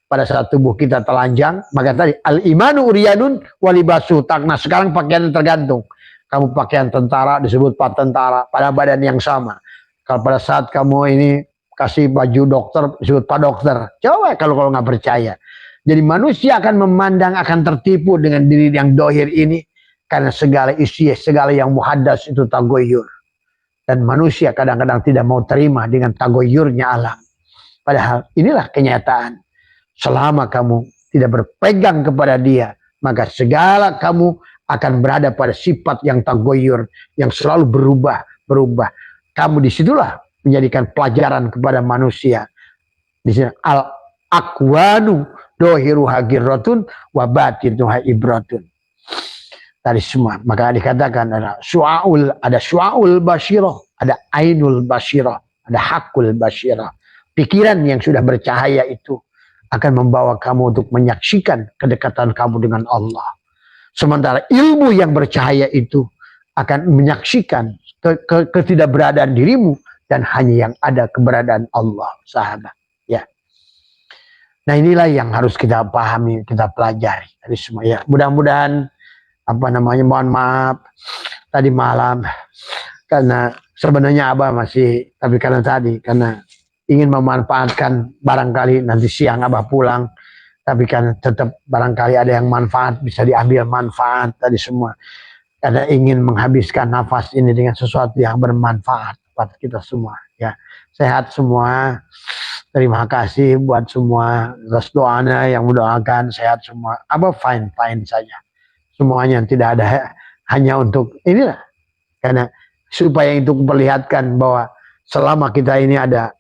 A: pada saat tubuh kita telanjang, maka tadi al-imanu uriyanun walibasu takna. Sekarang pakaian tergantung. Kamu pakaian tentara disebut pak tentara pada badan yang sama. Kalau pada saat kamu ini kasih baju dokter disebut pak dokter. Coba kalau nggak percaya. Jadi manusia akan memandang, akan tertipu dengan diri yang dohir ini karena segala isi, segala yang muhaddas itu tagoyur. Dan manusia kadang-kadang tidak mau terima dengan tagoyurnya alam. Padahal inilah kenyataan. Selama kamu tidak berpegang kepada dia, maka segala kamu akan berada pada sifat yang tagoyur, yang selalu berubah. Kamu disitulah menjadikan pelajaran kepada manusia. Di sini al-akwanu dohiru hagirratun wa batinuha ibratun. Tadi semua. Maka dikatakan ada syu'aul basyirah, ada ainul basyirah, ada hakul basyirah. Pikiran yang sudah bercahaya itu akan membawa kamu untuk menyaksikan kedekatan kamu dengan Allah. Sementara ilmu yang bercahaya itu akan menyaksikan ketidakberadaan dirimu dan hanya yang ada keberadaan Allah, sahabat. Ya. Nah inilah yang harus kita pahami, kita pelajari dari semua. Ya, mudah-mudahan mohon maaf tadi malam karena sebenarnya Abah masih, tapi karena ingin memanfaatkan barangkali nanti siang Abah pulang, tapi kan tetap barangkali ada yang manfaat bisa diambil manfaat tadi semua. Karena ingin menghabiskan nafas ini dengan sesuatu yang bermanfaat buat kita semua. Ya, sehat semua. Terima kasih buat semua atas doanya yang mendoakan sehat semua. Abah fine saja. Semuanya tidak ada hanya untuk inilah. Karena supaya itu memperlihatkan bahwa selama kita ini ada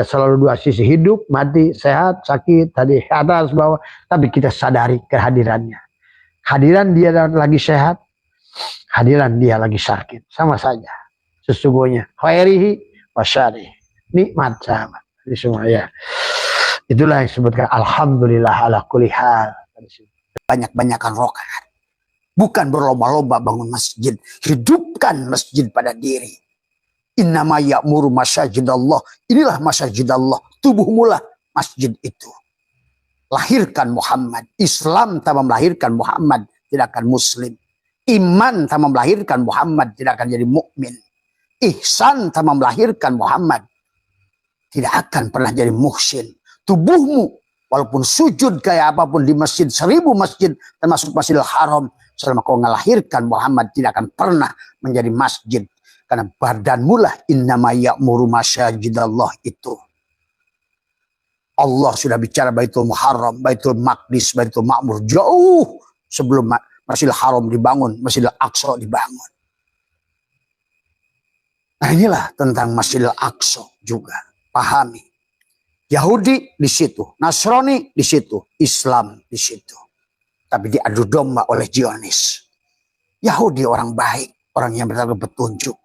A: selalu dua sisi, hidup, mati, sehat, sakit, tadi atas bawah, tapi kita sadari kehadirannya. Hadiran dia lagi sehat, hadiran dia lagi sakit, sama saja. Sesungguhnya khairihi wa syarih, nikmat sahabat. Jadi semua ya. Itulah yang disebutkan alhamdulillah ala kulli hal. Banyak-banyakan rakaat. Bukan berlomba-lomba bangun masjid. Hidupkan masjid pada diri. Innama ya'muru masajidallah. Inilah masajidallah. Tubuhmulah masjid itu. Lahirkan Muhammad. Islam tanpa melahirkan Muhammad tidak akan muslim. Iman tanpa melahirkan Muhammad tidak akan jadi mukmin. Ihsan tanpa melahirkan Muhammad tidak akan pernah jadi muhsin. Tubuhmu walaupun sujud kayak apapun di masjid, 1000 masjid termasuk Masjidil Haram, selama kau ngelahirkan Muhammad tidak akan pernah menjadi masjid. Karena badanmu lah innama ya'muru masajidallah itu. Allah sudah bicara Baitul Muharram, Baitul Maqdis, Baitul Ma'mur jauh sebelum Masjidil Haram dibangun, Masjidil Aqsa dibangun. Nah inilah tentang Masjidil Aqsa juga.
B: pahami. Yahudi di situ, Nasrani di situ, Islam di situ. Tapi diadu domba oleh Zionis. Yahudi orang baik, orang yang bertanggung petunjuk.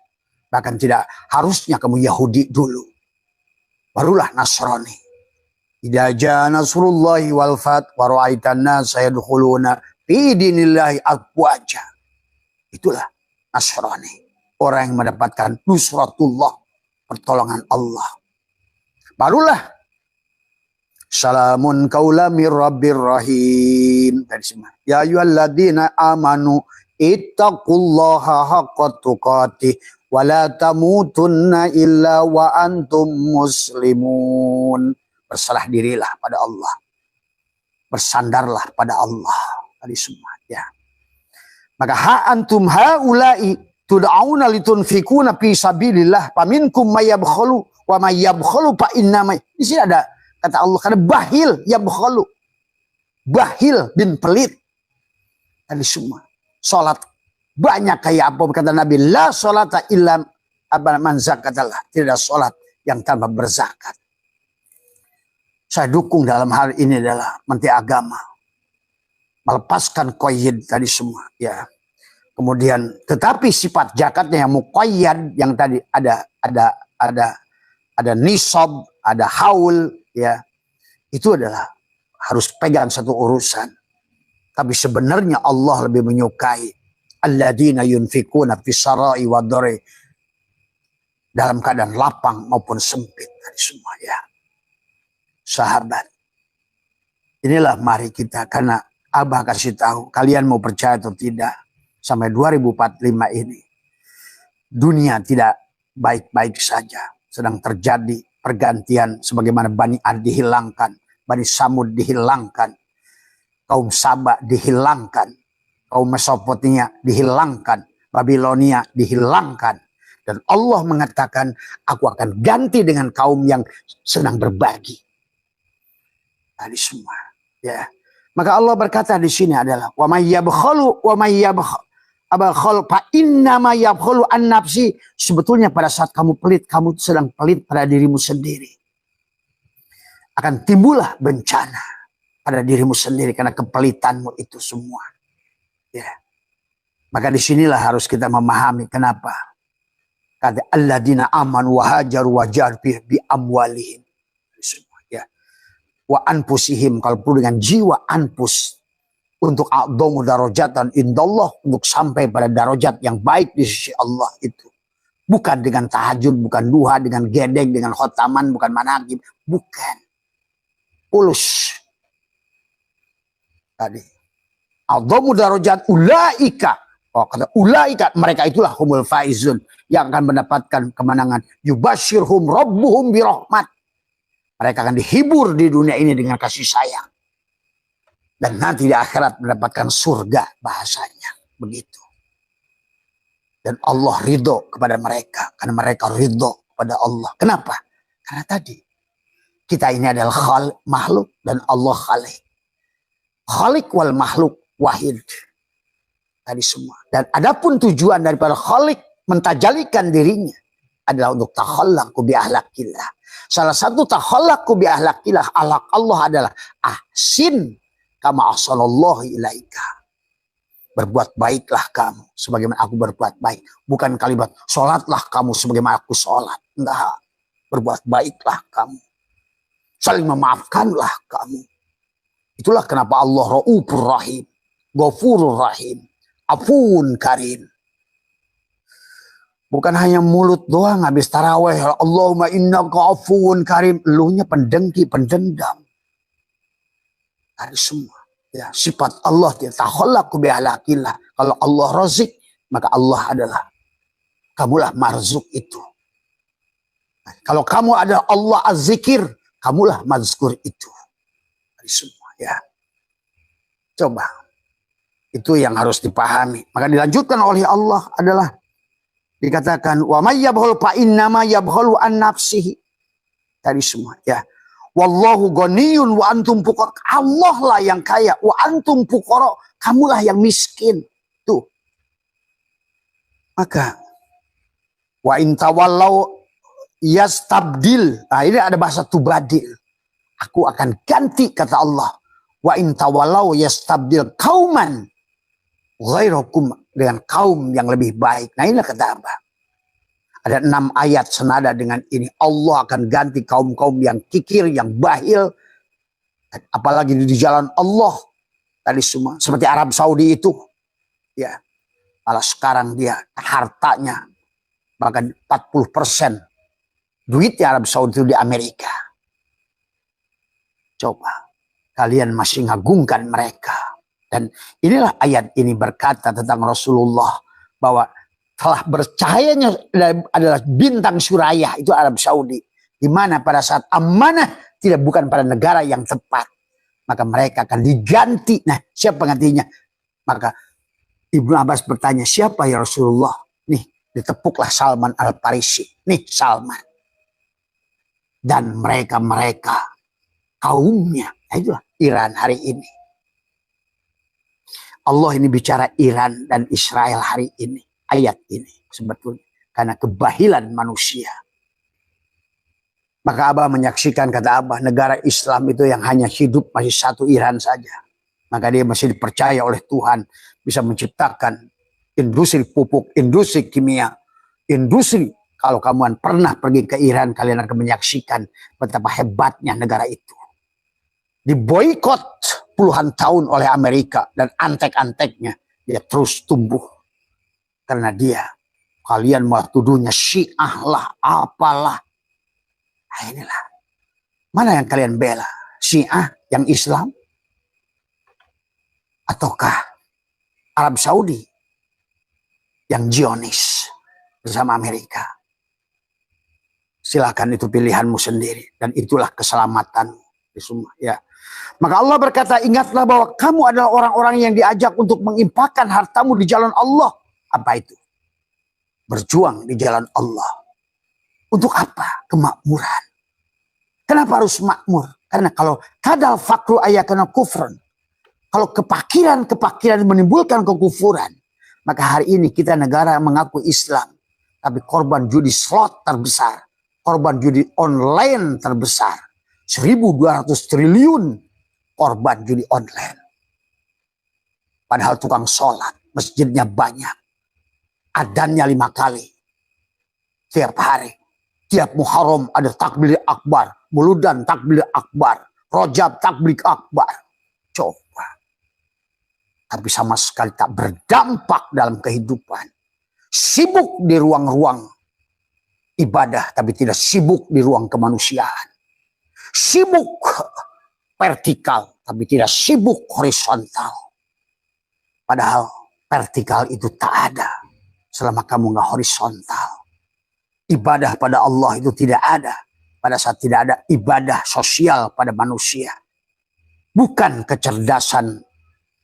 B: Bahkan tidak harusnya kamu Yahudi dulu. Barulah Nasrani. Idza jaa nasrullahi wal fath wa ra'aitan nasa yadkhuluna fi dinillahi afwaja. Itulah Nasrani. Orang yang mendapatkan nusratullah, pertolongan Allah. Barulah salamun qaulam mir rabbir rahim. Tadi semua. Ya ayyuhalladzina amanu ittaqullaha haqqa tuqatih wa la tamutunna illa wa antum muslimun. Berserah dirilah pada Allah. Bersandarlah pada Allah. Tadi semua ya. Maka ha antum haula'i tud'auna litunfikuna fi sabilillah faminkum may yabkhalu wa may yabkhalu fa innama. Di sini ada kata Allah, karena bahil yabkhalu. Bahil bin pelit. Tadi semua. Salat banyak kayak apa kata Nabi, la salata illa man zakatalah. Tidak ada salat yang tanpa berzakat. Saya dukung dalam hal ini adalah Menteri Agama melepaskan qayyid tadi semua ya. Kemudian tetapi sifat zakatnya yang muqayyad, yang tadi ada nisab, ada haul ya. Itu adalah harus pegang satu urusan. Tapi sebenarnya Allah lebih menyukai alladzina yunfikuna fis sarai wad dharai, dalam keadaan lapang maupun sempit tadi semua ya. Sahabat, inilah mari kita, karena Abah kasih tahu, kalian mau percaya atau tidak, sampai 2045 ini dunia tidak baik-baik saja. Sedang terjadi pergantian, sebagaimana Bani Ad dihilangkan, Bani Samud dihilangkan, kaum Saba dihilangkan, kaum Mesopotamia dihilangkan, Babilonia dihilangkan. Dan Allah mengatakan, aku akan ganti dengan kaum yang senang berbagi. Tadi semua ya. Maka Allah berkata di sini adalah wa may yabkhalu wa may yabkhal fa inna ma yabkhalu an nafsi. Sebetulnya pada saat kamu pelit, kamu sedang pelit pada dirimu sendiri. Akan timbullah bencana pada dirimu sendiri karena kepelitanmu itu semua. Ya. Maka disinilah harus kita memahami kenapa kata alladzina amanu wa hajaru wa jahadu bi amwalihim. Wa anfusihim, kalau perlu dengan jiwa anfus, untuk a'dhamu darajatan indallah, untuk sampai pada darajat yang baik di sisi Allah itu. Bukan dengan tahajud, bukan duha, dengan gedeng, dengan khotaman, bukan manaqib, bukan. Ulus. Tadi. A'dhamu darajat ulaika. Oh, kata ulaika, mereka itulah humul faizun, yang akan mendapatkan kemenangan. Yubasyirhum rabbuhum birahmat. Mereka akan dihibur di dunia ini dengan kasih sayang. Dan nanti di akhirat mendapatkan surga, bahasanya. Begitu. Dan Allah ridho kepada mereka. Karena mereka ridho kepada Allah. Kenapa? Karena tadi. Kita ini adalah makhluk dan Allah khalik. Khalik wal makhluk wahid. Tadi semua. Dan adapun tujuan daripada khalik mentajalikan dirinya adalah untuk takhallaqu bi ahlakillah. Salah satu takhallaqu bi ahlakillah, ahlak Allah adalah ahsin kama ahsanallahu ilaika. Berbuat baiklah kamu sebagaimana aku berbuat baik. Bukan kalimat sholatlah kamu sebagaimana aku sholat. Enggak. Berbuat baiklah kamu. Saling memaafkanlah kamu. Itulah kenapa Allah Raufur Rahim, Ghafurur Rahim, Afun Karim. Bukan hanya mulut doang habis taraweh, Allahumma innaka afuwun karim, elunya pendengki, pendendam. Ada semua. Ya, sifat Allah dia takhallaqu bi ahlakillah. Kalau Allah razik, maka Allah adalah, kamulah marzuk itu. Kalau kamu adalah Allah az-zikir, kamulah mazkur itu. Ada semua ya. Coba. Itu yang harus dipahami. Maka dilanjutkan oleh Allah adalah dikatakan wa may yabkhul fa innama yabkhulu an nafsihi. Tadi semua ya. Wallahu ghaniyun wa antum fuqara. Allah lah yang kaya, wa antum fuqara, kamulah yang miskin. Tuh. Maka wa in tawallau yastabdil. Nah, ini ada bahasa tubadil. Aku akan ganti, kata Allah. Wa in tawallaw yastabdil kauman ghairakum, dengan kaum yang lebih baik. Nah, inilah kata apa? Ada 6 ayat senada dengan ini. Allah akan ganti kaum-kaum yang kikir, yang bahil. Apalagi di jalan Allah. Tadi semua. Seperti Arab Saudi itu. Ya. Malah sekarang dia hartanya. Bahkan 40% duitnya Arab Saudi itu di Amerika. Coba. Kalian masih ngagungkan mereka. Dan inilah ayat ini berkata tentang Rasulullah. Bahwa telah bercahayanya adalah bintang Suraya, itu Arab Saudi, di mana pada saat amanah tidak bukan pada negara yang tepat, maka mereka akan diganti. Nah, siapa penggantinya? Maka Ibnu Abbas bertanya, siapa ya Rasulullah? Nih, ditepuklah Salman Al-Farisi. Nih Salman dan mereka kaumnya. Nah, itulah Iran hari ini. Allah ini bicara Iran dan Israel hari ini. Ayat ini sebetulnya karena kebahilan manusia. Maka Abah menyaksikan, kata Abah, negara Islam itu yang hanya hidup masih satu Iran saja. Maka dia masih dipercaya oleh Tuhan bisa menciptakan industri pupuk, industri kimia, industri. Kalau kamu pernah pergi ke Iran, kalian akan menyaksikan betapa hebatnya negara itu. Diboikot puluhan tahun oleh Amerika dan antek-anteknya dia terus tumbuh. Karena dia, kalian malah tuduhnya Syiah lah, apalah. Nah, inilah. Mana yang kalian bela? Syiah yang Islam? Ataukah Arab Saudi yang Zionis bersama Amerika? Silakan, itu pilihanmu sendiri. Dan itulah keselamatan semua. Ya. Maka Allah berkata, ingatlah bahwa kamu adalah orang-orang yang diajak untuk mengimpakkan hartamu di jalan Allah. Apa itu? Berjuang di jalan Allah. Untuk apa? Kemakmuran. Kenapa harus makmur? Karena kalau kadal fakru ayakana kufran, kalau kepakiran menimbulkan kekufuran, maka hari ini kita negara mengaku Islam, tapi korban judi slot terbesar, korban judi online terbesar, 1.200 triliun korban judi online. Padahal tukang sholat, masjidnya banyak. Adanya 5 kali tiap hari. Tiap Muharram ada takbir akbar, Muludan takbir akbar, Rojab takbir akbar. Coba. Tapi sama sekali tak berdampak dalam kehidupan. Sibuk di ruang-ruang ibadah, tapi tidak sibuk di ruang kemanusiaan. Sibuk vertikal, tapi tidak sibuk horizontal. Padahal vertikal itu tak ada selama kamu nggak horizontal. Ibadah pada Allah itu tidak ada pada saat tidak ada ibadah sosial pada manusia. Bukan kecerdasan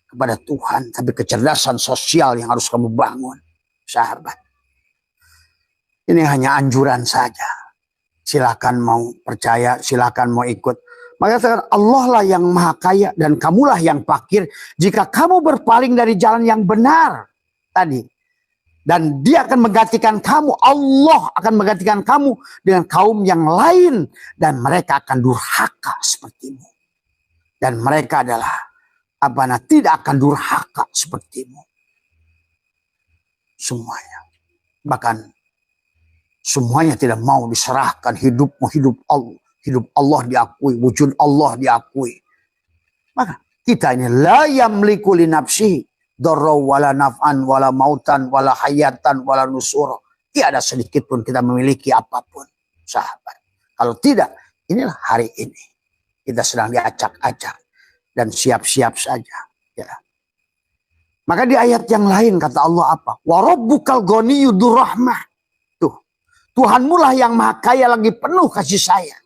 B: kepada Tuhan, tapi kecerdasan sosial yang harus kamu bangun, sahabat. Ini hanya anjuran saja. Silakan mau percaya, silakan mau ikut. Maka Allah lah yang maha kaya dan kamulah yang fakir jika kamu berpaling dari jalan yang benar tadi. Dan dia akan menggantikan kamu, Allah akan menggantikan kamu dengan kaum yang lain. Dan mereka akan durhaka sepertimu. Dan mereka adalah tidak akan durhaka sepertimu. Semuanya. Bahkan semuanya tidak mau diserahkan hidupmu, hidup Allah. Hidup Allah diakui, wujud Allah diakui. Maka kita ini la yamliku li nafsihi darra wala naf'an wala mautan wala hayatan wala nusura. Tiada sedikit pun kita memiliki apapun, sahabat. Kalau tidak, inilah hari ini. Kita sedang diacak-acak dan siap-siap saja. Ya. Maka di ayat yang lain kata Allah apa? Wa rabbukal ghaniyyu dzur rahmah. Tuh, Tuhanmu lah yang maha kaya lagi penuh kasih sayang.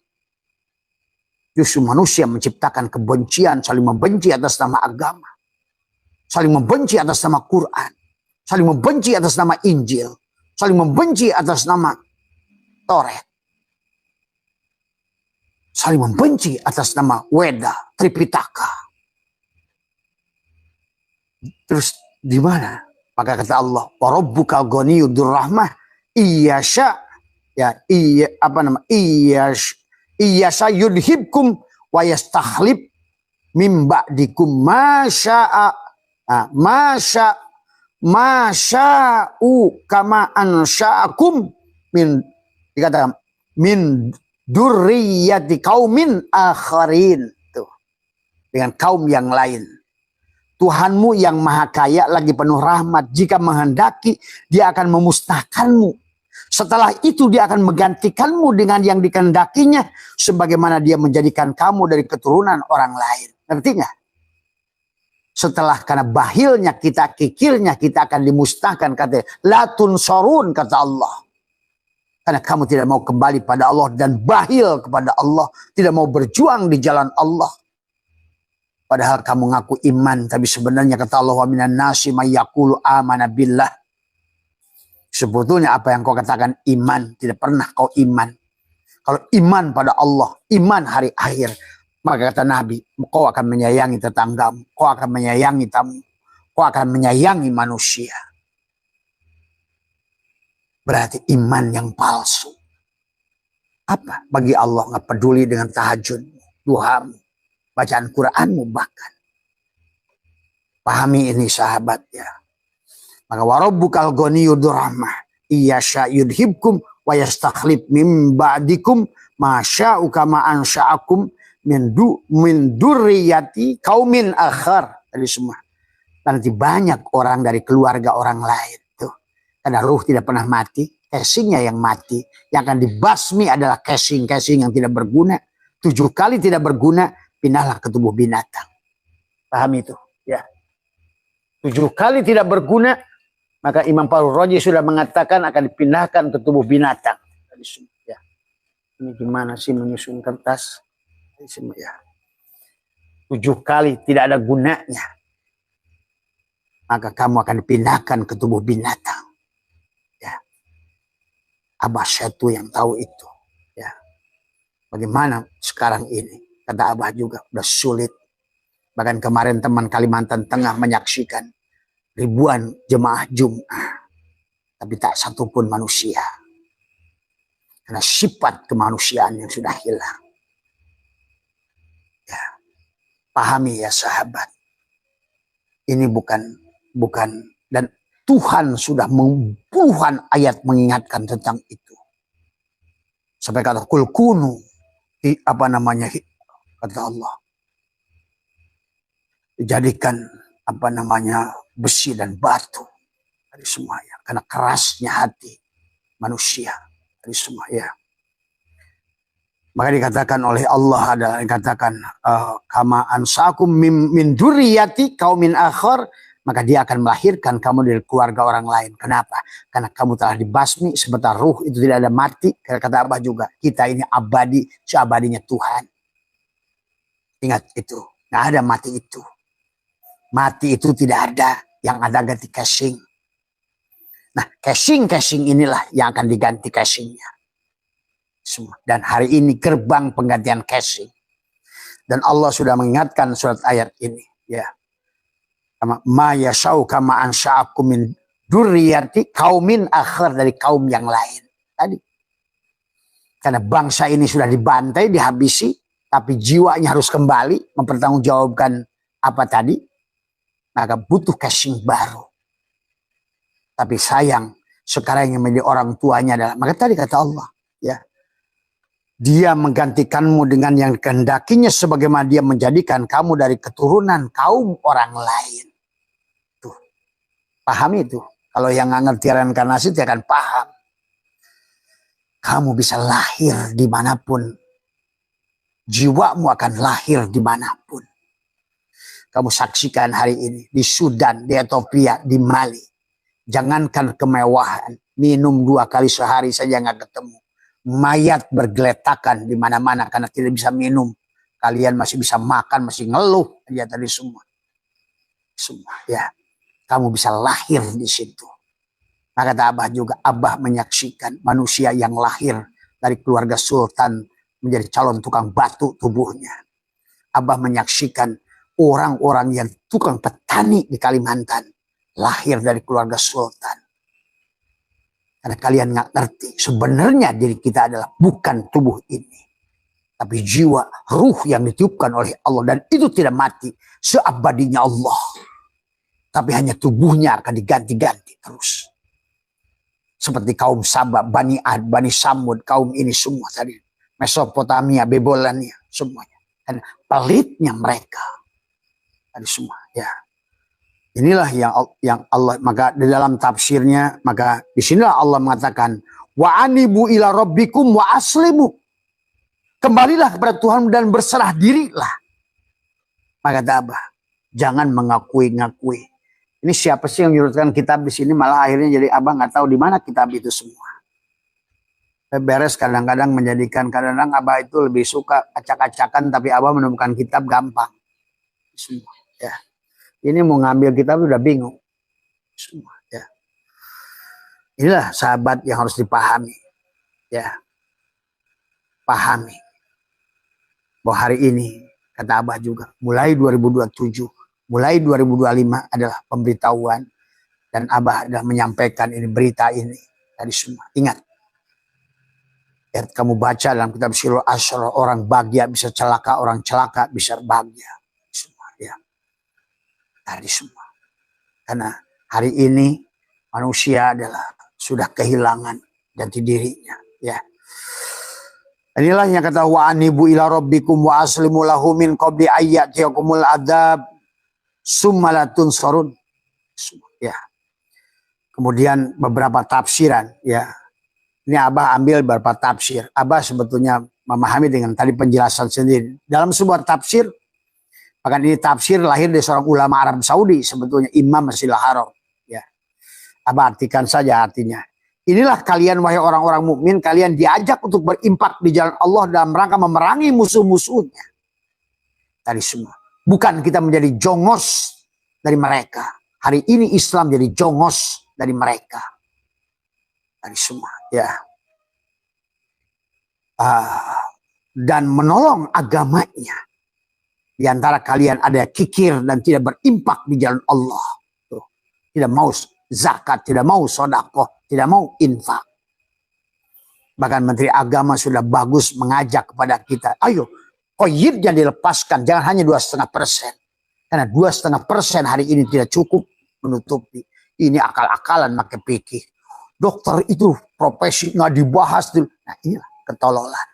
B: Justru manusia menciptakan kebencian, saling membenci atas nama agama. Saling membenci atas nama Quran. Saling membenci atas nama Injil. Saling membenci atas nama Taurat. Saling membenci atas nama Weda, Tripitaka. Terus di mana? Maka kata Allah, "Wa rabbukal ghaniyyu dzur rahmah, iyyasha Ya, iya sayudhibkum wa yastakhlib mim ba'dikum masya'u kama ansha'akum min, dikatakan min durriyati kaumin akharin, tuh, dengan kaum yang lain. Tuhanmu yang maha kaya lagi penuh rahmat, jika menghendaki dia akan memusnahkanmu. Setelah itu dia akan menggantikanmu dengan yang dikehendakinya, sebagaimana dia menjadikan kamu dari keturunan orang lain. Ngerti nggak? Setelah karena bahilnya kita, kikirnya kita akan dimusnahkan, kata la tunsorun, kata Allah. Karena kamu tidak mau kembali pada Allah dan bahil kepada Allah, tidak mau berjuang di jalan Allah. Padahal kamu ngaku iman, tapi sebenarnya kata Allah, wa minan nasi may yaqulu amana billah. Sebetulnya apa yang kau katakan iman, tidak pernah kau iman. Kalau iman pada Allah, iman hari akhir, maka kata Nabi, kau akan menyayangi tetanggamu, kau akan menyayangi tamu, kau akan menyayangi manusia. Berarti iman yang palsu. Apa? Bagi Allah nggak peduli dengan tahajudmu, duhamu, bacaan Quranmu bahkan. Pahami ini sahabat ya. Maka warabbukal ghaniyur rahmah iyasya yudhibkum wa yastakhlib mim ba'dikum ma sya'u kama ansha'akum min durriyati kaumin akhar. Tadi semua. Nanti banyak orang dari keluarga orang lain tuh. Karena ruh tidak pernah mati, casingnya yang mati. Yang akan dibasmi adalah casing yang tidak berguna. 7 kali tidak berguna, pindahlah ke tubuh binatang. Paham itu? Ya. 7 kali tidak berguna, maka Imam Farul Raji sudah mengatakan akan dipindahkan ke tubuh binatang. Ya. Ini gimana sih menyusun kertas? Ya. 7 kali tidak ada gunanya, maka kamu akan dipindahkan ke tubuh binatang. Ya. Abah Syaitu yang tahu itu. Ya. Bagaimana sekarang ini? Kata Abah juga udah sulit. Bahkan kemarin teman Kalimantan Tengah menyaksikan ribuan jemaah Jum'ah, tapi tak satupun manusia. Karena sifat kemanusiaan yang sudah hilang. Ya. Pahami ya sahabat. Ini bukan dan Tuhan sudah puluhan ayat mengingatkan tentang itu. Sampai kata kul kunu, kata Allah, dijadikan besi dan batu dari semuanya, karena kerasnya hati manusia dari semua ya. Maka dikatakan oleh Allah, adalah dikatakan kama ansakum min durriyati kaumin akhar, maka dia akan melahirkan kamu dari keluarga orang lain. Kenapa? Karena kamu telah dibasmi, sebentar ruh itu tidak ada mati. Kata Abah juga, kita ini abadi seabadinya Tuhan. Ingat itu, nggak ada mati itu. Mati itu tidak ada, yang ada ganti casing. Nah, casing inilah yang akan diganti casingnya. Semua. Dan hari ini gerbang penggantian casing. Dan Allah sudah mengingatkan surat ayat ini. Ya. Ma yashau kama ansha'akum min durriyati kaumin akhir, dari kaum yang lain. Tadi. Karena bangsa ini sudah dibantai, dihabisi, tapi jiwanya harus kembali mempertanggungjawabkan apa tadi. Maka butuh casing baru. Tapi sayang, sekarang yang menjadi orang tuanya adalah, maka tadi kata Allah, ya, dia menggantikanmu dengan yang dikehendakinya, sebagaimana dia menjadikan kamu dari keturunan kaum orang lain. Tuh, paham itu. Kalau yang nggak ngerti reinkarnasi dia akan paham. Kamu bisa lahir dimanapun, jiwamu akan lahir dimanapun. Kamu saksikan hari ini di Sudan, di Ethiopia, di Mali. Jangankan kemewahan, minum 2 kali sehari saja nggak ketemu. Mayat bergeletakan di mana-mana karena tidak bisa minum. Kalian masih bisa makan, masih ngeluh dia tadi semua. Semua ya. Kamu bisa lahir di situ. Maka kata Abah juga, Abah menyaksikan manusia yang lahir dari keluarga sultan menjadi calon tukang batu tubuhnya. Abah menyaksikan orang-orang yang tukang petani di Kalimantan lahir dari keluarga sultan. Karena kalian nggak ngerti. Sebenarnya diri kita adalah bukan tubuh ini. Tapi jiwa, ruh yang ditiupkan oleh Allah. Dan itu tidak mati. Seabadinya Allah. Tapi hanya tubuhnya akan diganti-ganti terus. Seperti kaum Sabah, Bani Ad, Bani Samud, kaum ini semua tadi. Mesopotamia, Bebolania, semuanya. Dan pelitnya mereka. Tadi semua, ya. Inilah yang Allah, maka di dalam tafsirnya, maka di sinilah Allah mengatakan, wa anibu ila rabbikum wa aslimu. Kembalilah kepada Tuhan dan berserah dirilah. Maka kata Abah, jangan mengakui-ngakui. Ini siapa sih yang menyurutkan kitab di sini, malah akhirnya jadi Abah nggak tahu di mana kitab itu semua. Beres kadang-kadang menjadikan, kadang-kadang Abah itu lebih suka acak-acakan, tapi Abah menemukan kitab gampang. Semua, ya. Ini mau ngambil kitab udah bingung. Semua, ya. Inilah sahabat yang harus dipahami. Ya. Pahami. Bahwa hari ini, kata Abah juga, mulai 2027, mulai 2025 adalah pemberitahuan. Dan Abah sudah menyampaikan ini, berita ini. Tadi semua. Ingat. Ya, kamu baca dalam kitab Sirul Asrar, orang bahagia bisa celaka, orang celaka bisa bahagia. Semua, ya. Tadi semua. Karena hari ini manusia adalah sudah kehilangan jati dirinya, ya. Inilah yang kata wa anibu ila rabbikum wa aslimu lahu min qabli ayyatiyakumul adzab summa la tunsarun. Ya. Kemudian beberapa tafsiran, ya. Ini Abah ambil beberapa tafsir. Abah sebetulnya memahami dengan tadi penjelasan sendiri. Dalam sebuah tafsir, bahkan ini tafsir lahir dari seorang ulama Arab Saudi, sebetulnya Imam Masjidil Haram. Ya. Abah artikan saja artinya. Inilah kalian wahai orang-orang mukmin, kalian diajak untuk berimpak di jalan Allah dalam rangka memerangi musuh-musuhnya. Tadi semua. Bukan kita menjadi jongos dari mereka. Hari ini Islam jadi jongos dari mereka. Tadi semua, ya. Dan menolong agamanya. Di antara kalian ada kikir dan tidak berimpak di jalan Allah. Tuh. Tidak mau zakat, tidak mau sedekah, tidak mau infak. Bahkan Menteri Agama sudah bagus mengajak kepada kita, ayo qoyidnya dilepaskan, jangan hanya 2,5%. Karena 2,5% hari ini tidak cukup menutupi. Ini akal-akalan pakai pikir. Dokter itu profesi nggak dibahas dulu. Nah inilah ketololan.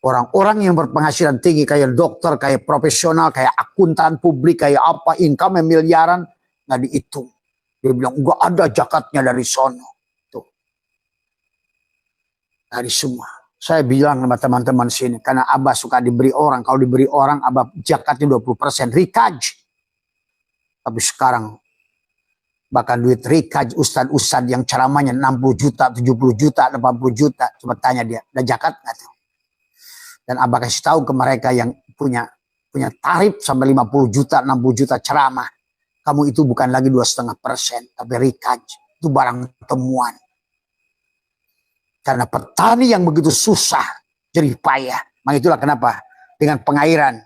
B: Orang-orang yang berpenghasilan tinggi kayak dokter, kayak profesional, kayak akuntan publik, kayak apa, income miliaran, nggak dihitung. Dia bilang nggak ada zakatnya dari sono. Tuh. Dari semua. Saya bilang sama teman-teman sini, karena Abah suka diberi orang. Kalau diberi orang, Abah zakatnya 20%. Rikaj. Tapi sekarang bahkan duit rikaj ustad-ustad yang ceramahnya 60 juta, 70 juta, 80 juta. Coba tanya dia, ada zakat nggak tuh? Dan Abah kasih tahu ke mereka yang punya tarif sampai 50 juta, 60 juta ceramah. Kamu itu bukan lagi 2,5%, tapi rikaj. Itu barang temuan. Karena petani yang begitu susah, jerih payah. Maka itulah kenapa dengan pengairan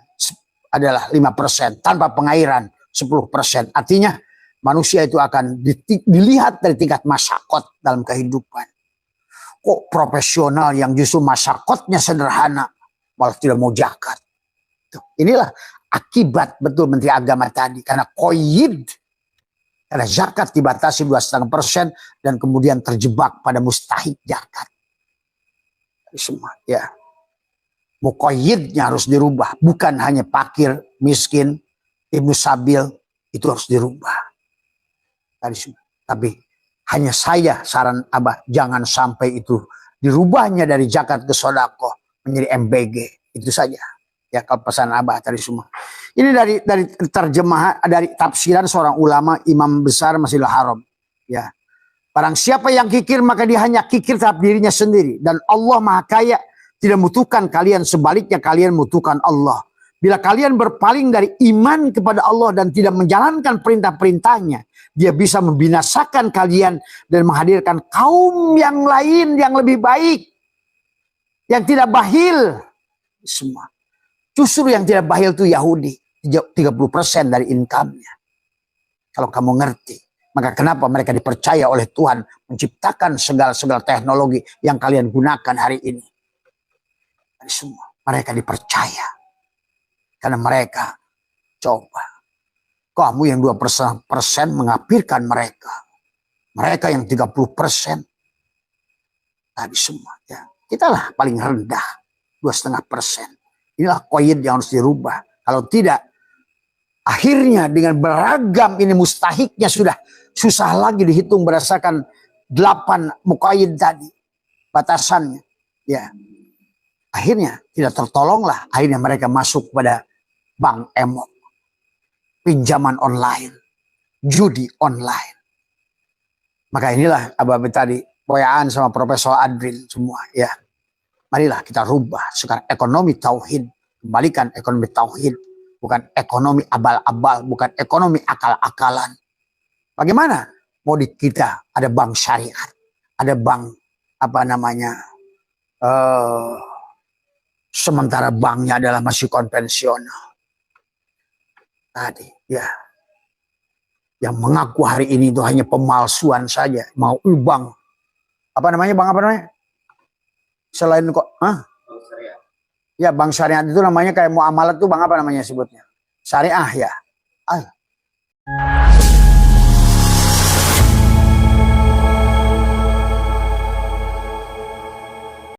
B: adalah 5%. Tanpa pengairan 10%. Artinya manusia itu akan dilihat dari tingkat masyakot dalam kehidupan. Kok profesional yang justru masyakotnya sederhana malah tidak mau zakat. Inilah akibat betul Menteri Agama tadi. Karena qoyid, karena zakat dibatasi 2,5% dan kemudian terjebak pada mustahik zakat. Semua, ya. Muqayyidnya harus dirubah. Bukan hanya fakir, miskin, ibnu sabil, itu harus dirubah. Tapi hanya saya saran Abah, jangan sampai itu dirubahnya dari zakat ke sedekah menjadi MBG. Itu saja. Ya, kalau pesan Abah tadi semua. Ini dari terjemahan, dari tafsiran seorang ulama imam besar Masjidil Haram. Ya. Barang siapa yang kikir maka dia hanya kikir terhadap dirinya sendiri. Dan Allah Maha Kaya tidak membutuhkan kalian, sebaliknya kalian membutuhkan Allah. Bila kalian berpaling dari iman kepada Allah dan tidak menjalankan perintah-perintahnya, dia bisa membinasakan kalian dan menghadirkan kaum yang lain yang lebih baik. Yang tidak bahil. Semua. Justru yang tidak bahil itu Yahudi. 30% dari income-nya. Kalau kamu ngerti. Maka kenapa mereka dipercaya oleh Tuhan menciptakan segala teknologi yang kalian gunakan hari ini? Dari semua mereka dipercaya karena mereka coba. Kamu yang 2% mengapirkan mereka. Mereka yang 30%. Tadi semua ya. Kita lah paling rendah 2,5%. Inilah koin yang harus dirubah. Kalau tidak, akhirnya dengan beragam ini mustahiknya sudah susah lagi dihitung berdasarkan 8 mukaid tadi batasannya. Ya, akhirnya tidak tertolonglah. Akhirnya mereka masuk pada bank emok, pinjaman online, judi online. Maka inilah Ababe tadi poyaan sama Profesor Adrin semua ya. Marilah kita rubah sekarang ekonomi tauhid, kembalikan ekonomi tauhid, bukan ekonomi abal-abal, bukan ekonomi akal-akalan. Bagaimana mau di kita ada bank syariat, ada bank apa namanya, sementara banknya adalah masih konvensional. Tadi ya, yang mengaku hari ini itu hanya pemalsuan saja, mau bank apa namanya, bank apa namanya? Selain kok, ya bank syariat itu namanya kayak muamalat tuh bank apa namanya sebutnya? Syariah ya.